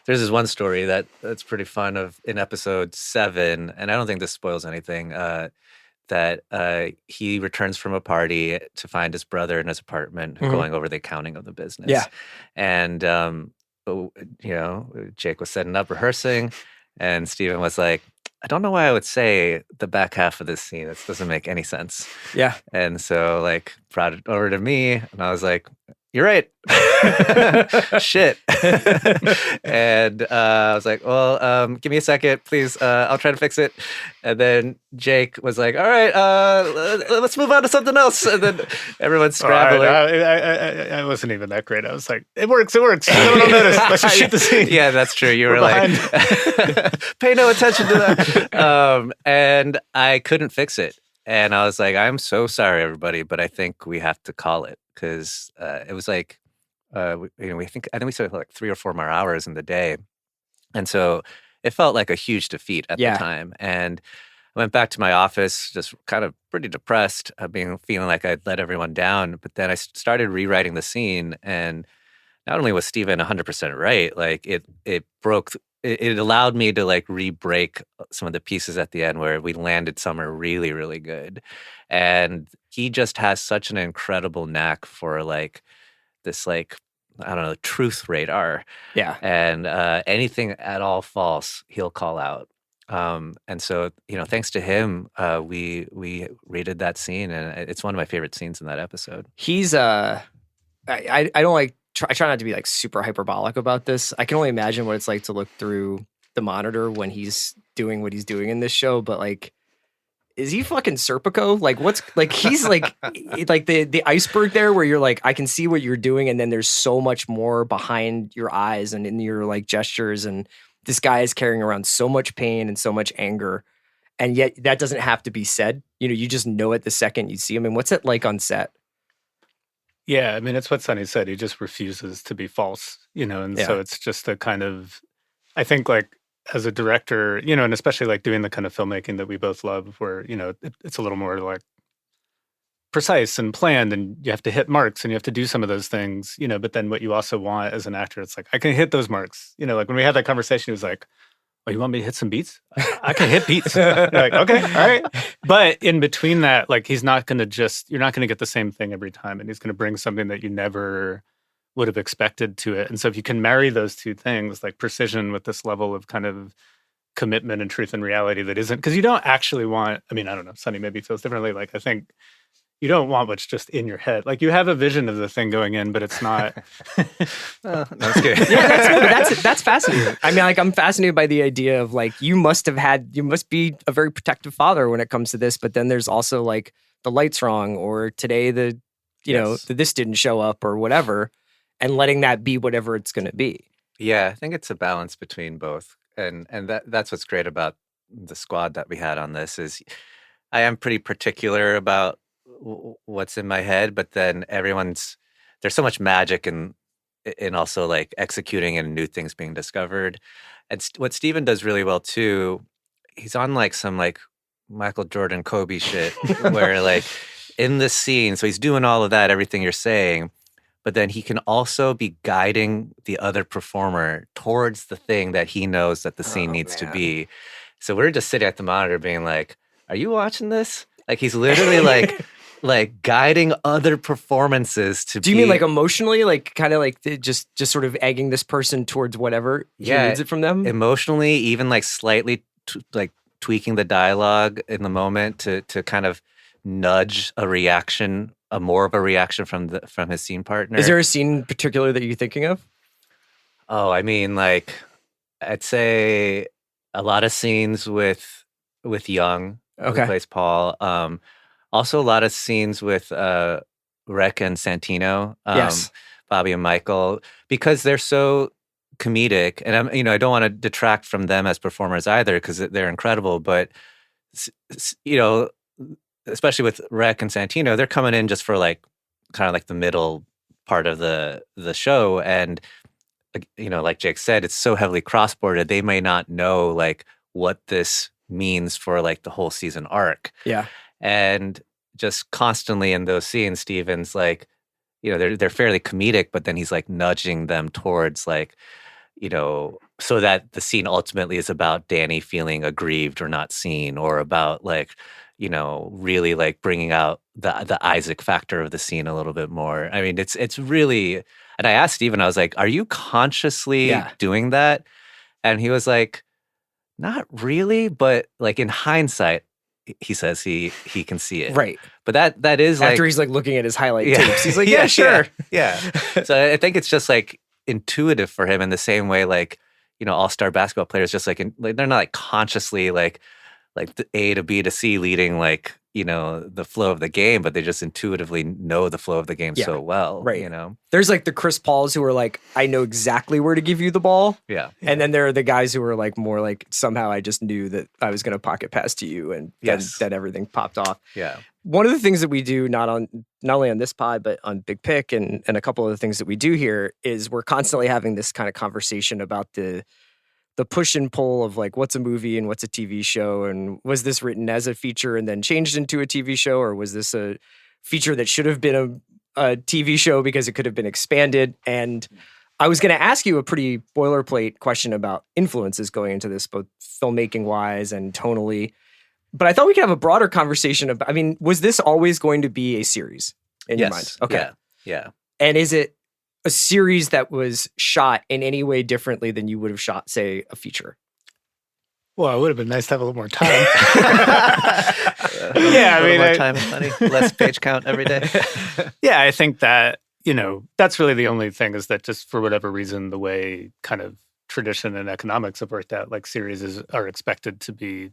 There's this one story that's pretty fun in episode 7, and I don't think this spoils anything, that he returns from a party to find his brother in his apartment going over the accounting of the business. Yeah. And, Jake was setting up, rehearsing, and Steven was like, I don't know why I would say the back half of this scene. This doesn't make any sense. Yeah. And so, like, brought it over to me, and I was like, you're right. Shit. And I was like, well, give me a second, please. I'll try to fix it. And then Jake was like, all right, let's move on to something else. And then everyone's scrambling. I wasn't even that great. I was like, it works. No one will notice. Let's just shoot the scene. Yeah, that's true. You were like, pay no attention to that. And I couldn't fix it. And I was like, I'm so sorry, everybody, but I think we have to call it. Because it was like, I think we spent like 3 or 4 more hours in the day, and so it felt like a huge defeat at the time. And I went back to my office, just kind of pretty depressed, feeling like I'd let everyone down. But then I started rewriting the scene, and not only was Steven 100% right, like it broke. It allowed me to like re-break some of the pieces at the end where we landed somewhere really, really good. And he just has such an incredible knack for like this, like, I don't know, truth radar. Yeah. And anything at all false, he'll call out. And so, thanks to him, we redid that scene, and it's one of my favorite scenes in that episode. He's I don't like. I try not to be like super hyperbolic about this. I can only imagine what it's like to look through the monitor when he's doing what he's doing in this show. But like, is he fucking Serpico? Like, what's like? He's like, like the iceberg there, where you're like, I can see what you're doing, and then there's so much more behind your eyes and in your like gestures. And this guy is carrying around so much pain and so much anger, and yet that doesn't have to be said. You just know it the second you see him. And what's it like on set? Yeah, I mean, it's what Sonny said. He just refuses to be false, and so it's just a kind of, I think, like, as a director, and especially like doing the kind of filmmaking that we both love, where, it's a little more like precise and planned, and you have to hit marks and you have to do some of those things, but then what you also want as an actor, it's like, I can hit those marks. Like when we had that conversation, he was like, oh, you want me to hit some beats? I can hit beats. You're like, okay, all right. But in between that, like, you're not going to get the same thing every time. And he's going to bring something that you never would have expected to it. And so if you can marry those two things, like precision with this level of kind of commitment and truth and reality that isn't, because you don't actually want, I mean, I don't know, Sonny maybe feels differently. Like, I think you don't want what's just in your head. Like, you have a vision of the thing going in, but it's not. That's good. Yeah, that's fascinating. I mean, like, I'm fascinated by the idea of like, you must be a very protective father when it comes to this, but then there's also like the light's wrong, or today this didn't show up, or whatever, and letting that be whatever it's going to be. Yeah, I think it's a balance between both, and that's what's great about the squad that we had on this is I am pretty particular about what's in my head, but then there's so much magic in also like executing and new things being discovered. And what Steven does really well too, he's on like some like Michael Jordan, Kobe shit where like in the scene, so he's doing all of that, everything you're saying, but then he can also be guiding the other performer towards the thing that he knows that the scene needs to be. So we're just sitting at the monitor being like, are you watching this? Like, he's literally like guiding other performances to. Do you mean like emotionally, like kind of like just sort of egging this person towards whatever he needs it from them? Emotionally, even like slightly like tweaking the dialogue in the moment to kind of nudge a reaction, more of a reaction from his scene partner. Is there a scene in particular that you're thinking of? Oh, I mean, like, I'd say a lot of scenes with Young, who plays Paul. Also, a lot of scenes with Rec and Santino, yes. Bobby and Michael, because they're so comedic. And I don't want to detract from them as performers either, because they're incredible. But especially with Rec and Santino, they're coming in just for like kind of like the middle part of the show, and like Jake said, it's so heavily cross-bordered. They may not know like what this means for like the whole season arc. Yeah, and just constantly in those scenes, Steven's like, they're fairly comedic, but then he's like nudging them towards like, so that the scene ultimately is about Danny feeling aggrieved or not seen, or about like, really like bringing out the Isaac factor of the scene a little bit more. I mean, it's really, and I asked Steven, I was like, are you consciously doing that? And he was like, not really, but like in hindsight, he says he can see it. Right. But that is after like, he's like looking at his highlight tapes. He's like, yeah, sure. Yeah. So I think it's just like intuitive for him in the same way like, all-star basketball players just like they're not like consciously like the A to B to C leading like, the flow of the game, but they just intuitively know the flow of the game so well. Right. There's like the Chris Pauls who are like, I know exactly where to give you the ball. Yeah. And then there are the guys who are like more like, somehow I just knew that I was going to pocket pass to you, and then everything popped off. Yeah. One of the things that we do, not only on this pod, but on Big Pick and a couple of the things that we do here, is we're constantly having this kind of conversation about the push and pull of like, what's a movie and what's a TV show, and was this written as a feature and then changed into a TV show, or was this a feature that should have been a TV show because it could have been expanded? And I was going to ask you a pretty boilerplate question about influences going into this, both filmmaking wise and tonally. But I thought we could have a broader conversation about, I mean, was this always going to be a series in your mind? Okay. Yeah. And is it a series that was shot in any way differently than you would have shot, say, a feature? Well, it would have been nice to have a little more time. Yeah, I mean, more time, honey. Less page count every day. Yeah, I think that, that's really the only thing, is that just for whatever reason, the way kind of tradition and economics have worked out, like series are expected to be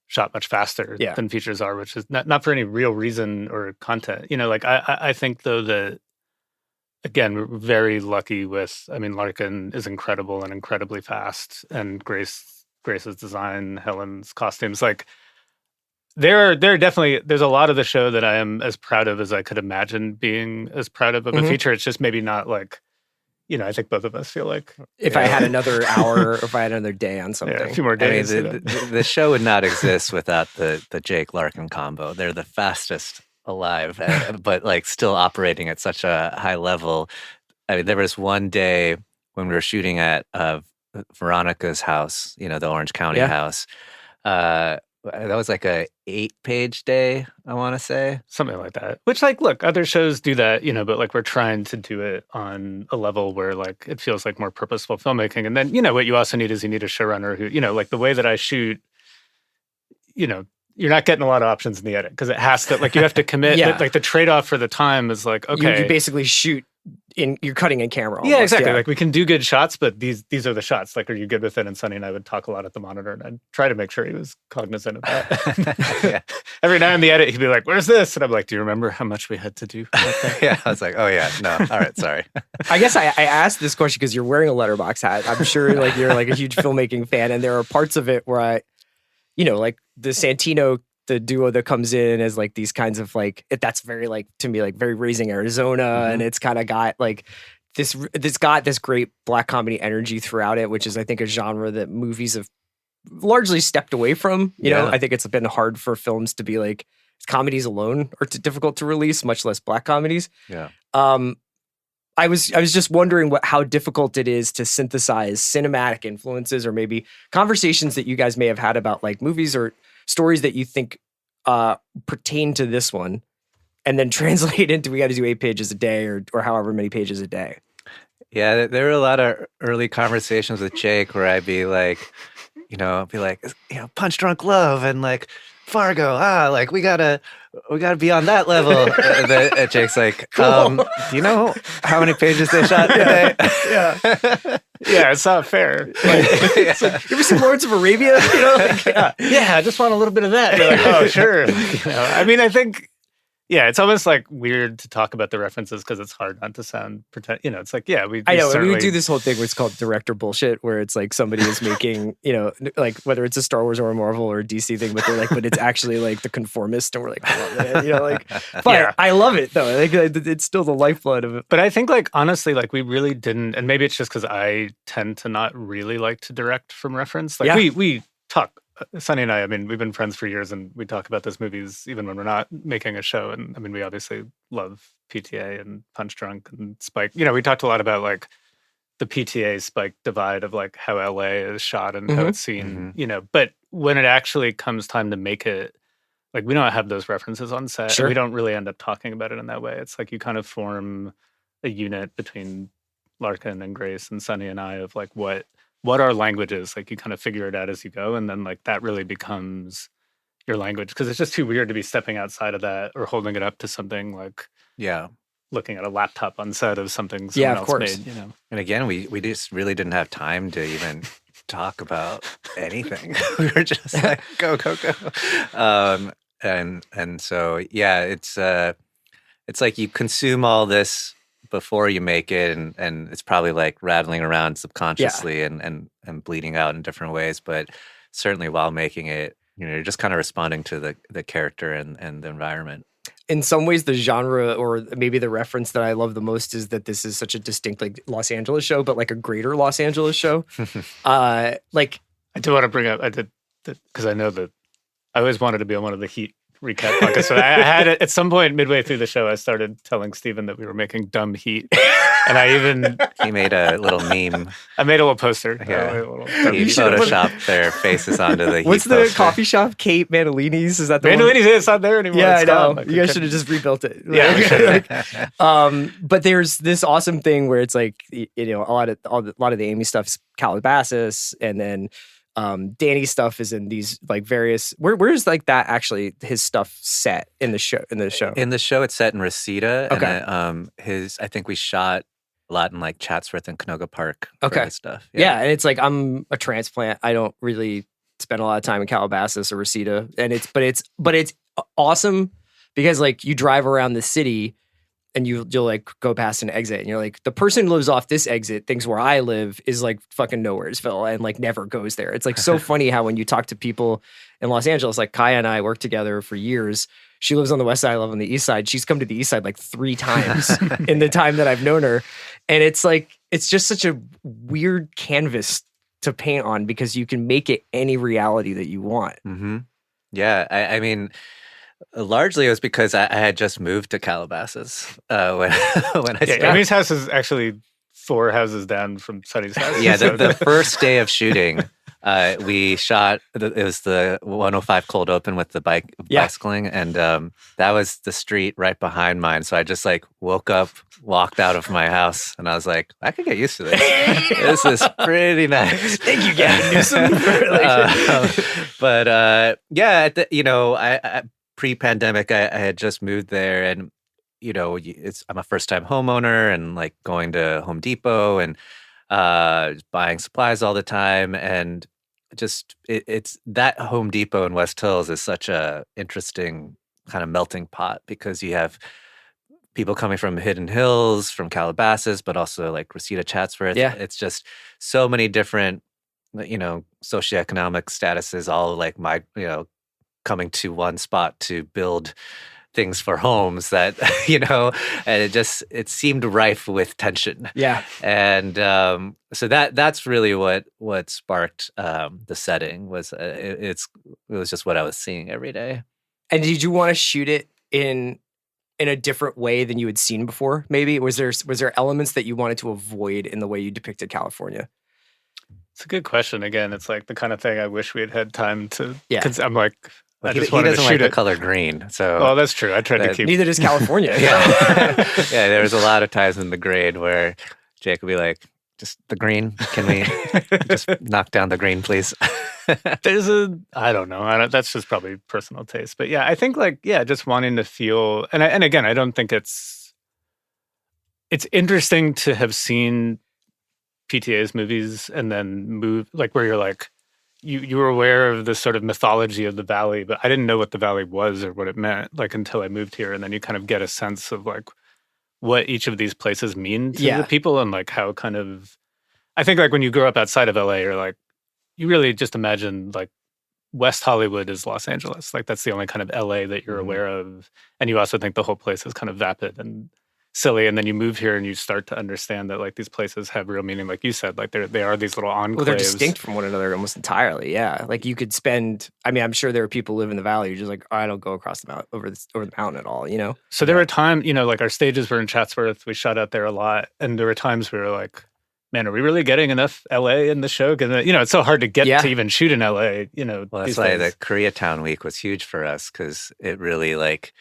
shot much faster than features are, which is not for any real reason or content. I think though that, again, we're very lucky with, Larkin is incredible and incredibly fast, and Grace's design, Helen's costumes, like there's a lot of the show that I am as proud of as I could imagine being as proud of a feature. It's just maybe not like, I think both of us feel like if I had another hour, or if I had another day on something, a few more days. The show would not exist without the Jake Larkin combo. They're the fastest alive, but like still operating at such a high level. I mean, there was one day when we were shooting at Veronica's house, the Orange County house. That was like a 8-page day, I want to say. Something like that. Which, like, look, other shows do that, but like we're trying to do it on a level where like it feels like more purposeful filmmaking. And then, what you also need is you need a showrunner who, like the way that I shoot, you're not getting a lot of options in the edit because it has to, like, you have to commit. Like the trade-off for the time is like, okay. You basically shoot you're cutting in camera almost. Yeah, exactly. Like we can do good shots, but these are the shots. Like, are you good with it? And Sonny and I would talk a lot at the monitor, and I'd try to make sure he was cognizant of that. Every now in the edit, he'd be like, where's this? And I'm like, do you remember how much we had to do? Yeah, I was like, oh yeah, no. All right, sorry. I guess I asked this question because you're wearing a Letterboxd hat. I'm sure like you're like a huge filmmaking fan, and there are parts of it where like the Santino, the duo that comes in as like these kinds of like, that's very like, to me, like very Raising Arizona. And it's kind of got like this great black comedy energy throughout it, which is I think a genre that movies have largely stepped away from. You know, I think it's been hard for films to be like, comedies alone are difficult to release, much less black comedies. Yeah. I was just wondering how difficult it is to synthesize cinematic influences, or maybe conversations that you guys may have had about like movies or stories that you think pertain to this one, and then translate into, we got to do 8 pages a day or however many pages a day. Yeah, there were a lot of early conversations with Jake where I'd be like, Punch Drunk Love and like Fargo, like we gotta be on that level. And Jake's like, cool. Do you know how many pages they shot today? Yeah, it's not fair. It's like, you ever seen Lawrence of Arabia? I just want a little bit of that. They're like, oh, sure. I mean, I think, Yeah, it's almost like weird to talk about the references because it's hard not to sound pretend. It's like, yeah, I know we do this whole thing where it's called director bullshit, where it's like somebody is making, like whether it's a Star Wars or a Marvel or a DC thing, but they're like, but it's actually like the conformist, and we're like, oh, man, like, but yeah. I love it though. Like, it's still the lifeblood of it. But I think, like, honestly, like, we really didn't, and maybe it's just because I tend to not really like to direct from reference. Like, we talk. Sonny and I mean, we've been friends for years, and we talk about those movies even when we're not making a show. And I mean, we obviously love PTA and Punch Drunk and Spike. We talked a lot about like the PTA Spike divide of like how LA is shot and how it's seen. But when it actually comes time to make it, like, we don't have those references on set. Sure. And we don't really end up talking about it in that way. It's like you kind of form a unit between Larkin and Grace and Sonny and I of like what our language is. Like, you kind of figure it out as you go, and then like that really becomes your language, because it's just too weird to be stepping outside of that or holding it up to something like looking at a laptop on set of something someone else made. And again, we just really didn't have time to even talk about anything. We were just like go. And so it's like you consume all this before you make it, and it's probably like rattling around subconsciously and bleeding out in different ways. But certainly while making it, you're just kind of responding to the character and the environment. In some ways, the genre, or maybe the reference that I love the most, is that this is such a distinct like Los Angeles show, but like a greater Los Angeles show. Like, I do want to bring up, I did, because I know that I always wanted to be on one of the Heat recap podcasts. So I had at some point midway through the show, I started telling Steven that we were making dumb Heat. And he made a little meme. I made a little poster. Yeah. He photoshopped their faces onto the Heat What's the poster. coffee shop? Kate Manolini's? Is that the Manolini's? It's not there anymore. Yeah, it's I know. gone. You guys should have just rebuilt it. Yeah. But there's this awesome thing where it's like, a lot of the Amy stuff's Calabasas, and then Danny's stuff is in these like various. Where's like that actually his stuff set in the show? In the show, it's set in Reseda. Okay. And I think we shot a lot in like Chatsworth and Canoga Park. Okay. Stuff. Yeah, and it's like I'm a transplant. I don't really spend a lot of time in Calabasas or Reseda, and it's awesome because like you drive around the city. And you'll like go past an exit, and you're like, the person who lives off this exit thinks where I live is like fucking Nowheresville, and like never goes there. It's like so funny how when you talk to people in Los Angeles, like Kaya and I worked together for years. She lives on the west side, I live on the east side. She's come to the east side like 3 times in the time that I've known her. And it's like, it's just such a weird canvas to paint on because you can make it any reality that you want. Mm-hmm. Yeah, I mean, largely it was because I had just moved to Calabasas when I started. Amy's house is actually 4 houses down from Sonny's house. Yeah, the first day of shooting, we shot. It was the 105 cold open with the bicycling, and that was the street right behind mine. So I just like woke up, walked out of my house, and I was like, I could get used to this. This is pretty nice. Thank you, Gavin Newsom. I pre-pandemic, I had just moved there, and I'm a first-time homeowner, and like going to Home Depot and buying supplies all the time, and just it's that Home Depot in West Hills is such a interesting kind of melting pot because you have people coming from Hidden Hills, from Calabasas, but also like Reseda, Chatsworth. Yeah, it's just so many different socioeconomic statuses, all like coming to one spot to build things for homes that, and it seemed rife with tension. Yeah. And so that's really what sparked the setting was, it was just what I was seeing every day. And did you want to shoot it in a different way than you had seen before? Maybe was there elements that you wanted to avoid in the way you depicted California? It's a good question. Again, it's like the kind of thing I wish we had had time to. Yeah. I'm like, I just he wanted doesn't to shoot like it. the color green. So, well, that's true. I tried to keep. Neither does California. Yeah, there was a lot of times in the grade where Jake would be like, "Just the green. Can we just knock down the green, please?" There's I don't know. That's just probably personal taste. But yeah, I think just wanting to feel, and again, I don't think it's interesting to have seen PTA's movies and then move, like where you're like, you were aware of this sort of mythology of the valley, but I didn't know what the valley was or what it meant, like, until I moved here. And then you kind of get a sense of like what each of these places mean to the people, and like how kind of, I think like when you grow up outside of LA, you're like, you really just imagine like West Hollywood is Los Angeles. Like that's the only kind of LA that you're aware of. And you also think the whole place is kind of vapid and silly. And then you move here and you start to understand that like these places have real meaning. Like you said, like they are these little enclaves. Well, they're distinct from one another almost entirely. Yeah. Like you could spend, I mean, I'm sure there are people who live in the valley who're just like, oh, I don't go across the mountain over the mountain at all, you know? So there were times, you know, like our stages were in Chatsworth. We shot out there a lot. And there were times we were like, man, are we really getting enough LA in the show? Because, you know, it's so hard to get to even shoot in LA, you know. Well, that's why the Koreatown week was huge for us, because it really like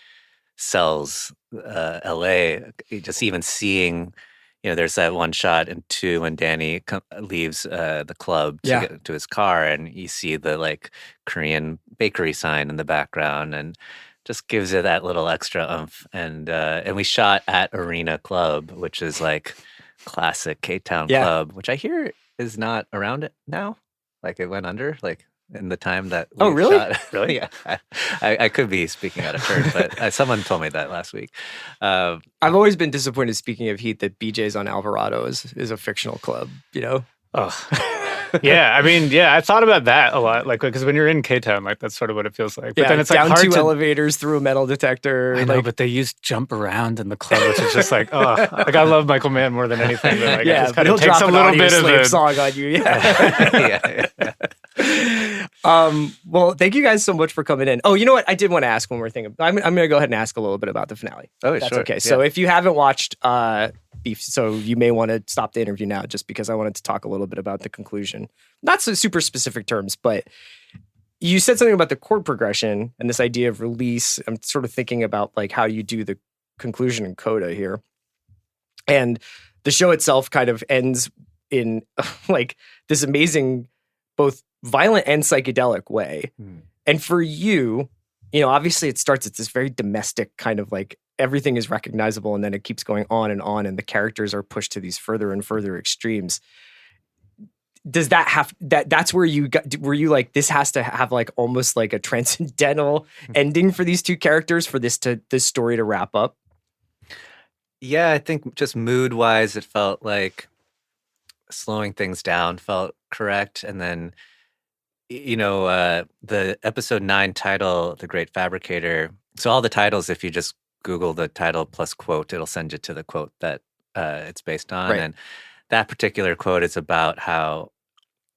sells LA. Just even seeing, you know, there's that one shot in 2 when Danny leaves the club to get to his car, and you see the like Korean bakery sign in the background, and just gives it that little extra oomph. And we shot at Arena Club, which is like classic K-Town club, which I hear is not around it now. Like it went under, like in the time that we really? shot. Really? Yeah. I could be speaking out of turn, but someone told me that last week. I've always been disappointed, speaking of Heat, that BJ's on Alvarado is a fictional club, you know? Oh. Yeah, I mean, I thought about that a lot, like, because when you're in K-Town, like, that's sort of what it feels like. But then it's like down hard 2 to elevators through a metal detector. I know, but they use jump around in the club, which is just like, oh, like I love Michael Mann more than anything. But like, it just kind of takes a little bit of a song on you. Well, thank you guys so much for coming in. Oh, you know what? I did want to ask one more thing. I'm going to go ahead and ask a little bit about the finale. Oh, that's sure. Okay. So if you haven't watched Beef, so you may want to stop the interview now, just because I wanted to talk a little bit about the conclusion. Not so super specific terms, but you said something about the chord progression and this idea of release. I'm sort of thinking about like how you do the conclusion in Coda here. And the show itself kind of ends in like this amazing, both violent and psychedelic way. And for you, you know, obviously it starts, it's this very domestic kind of like everything is recognizable, and then it keeps going on, and the characters are pushed to these further and further extremes. Does that have that's where you got, were you like, this has to have like almost like a transcendental ending for these two characters for this story to wrap up? Yeah, I think just mood wise, it felt like slowing things down felt correct. And then, you know, the episode 9 title, The Great Fabricator. So all the titles, if you just Google the title plus quote, it'll send you to the quote that it's based on. Right. And that particular quote is about how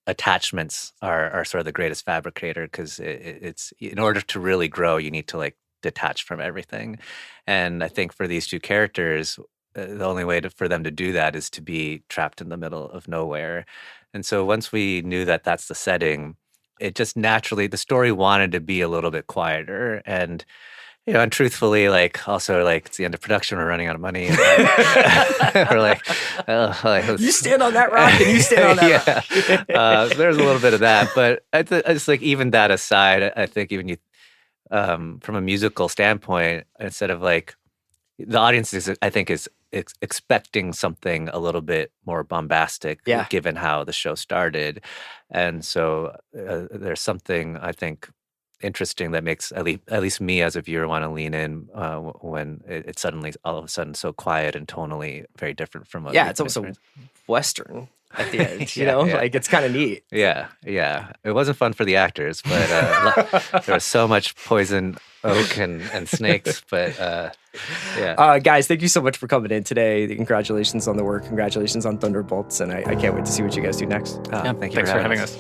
attachments are sort of the greatest fabricator, because it's in order to really grow, you need to like detach from everything. And I think for these two characters, the only way for them to do that is to be trapped in the middle of nowhere. And so once we knew that that's the setting, it just naturally, the story wanted to be a little bit quieter. And you know, and truthfully, like, also, like, it's the end of production, we're running out of money. And, we're like, oh, you stand on that rock and you stand on that rock. So there's a little bit of that. But I just like, even that aside, I think even you, from a musical standpoint, instead of like, the audience is, I think, is expecting something a little bit more bombastic, given how the show started. And so there's something, I think, interesting that makes at least me as a viewer want to lean in when it's suddenly all of a sudden so quiet and tonally very different from what it's also Western at the end, you know, like it's kind of neat. Yeah. It wasn't fun for the actors, but there was so much poison oak and snakes, but guys, thank you so much for coming in today. Congratulations on the work. Congratulations on Thunderbolts, and I can't wait to see what you guys do next. Thanks for having us.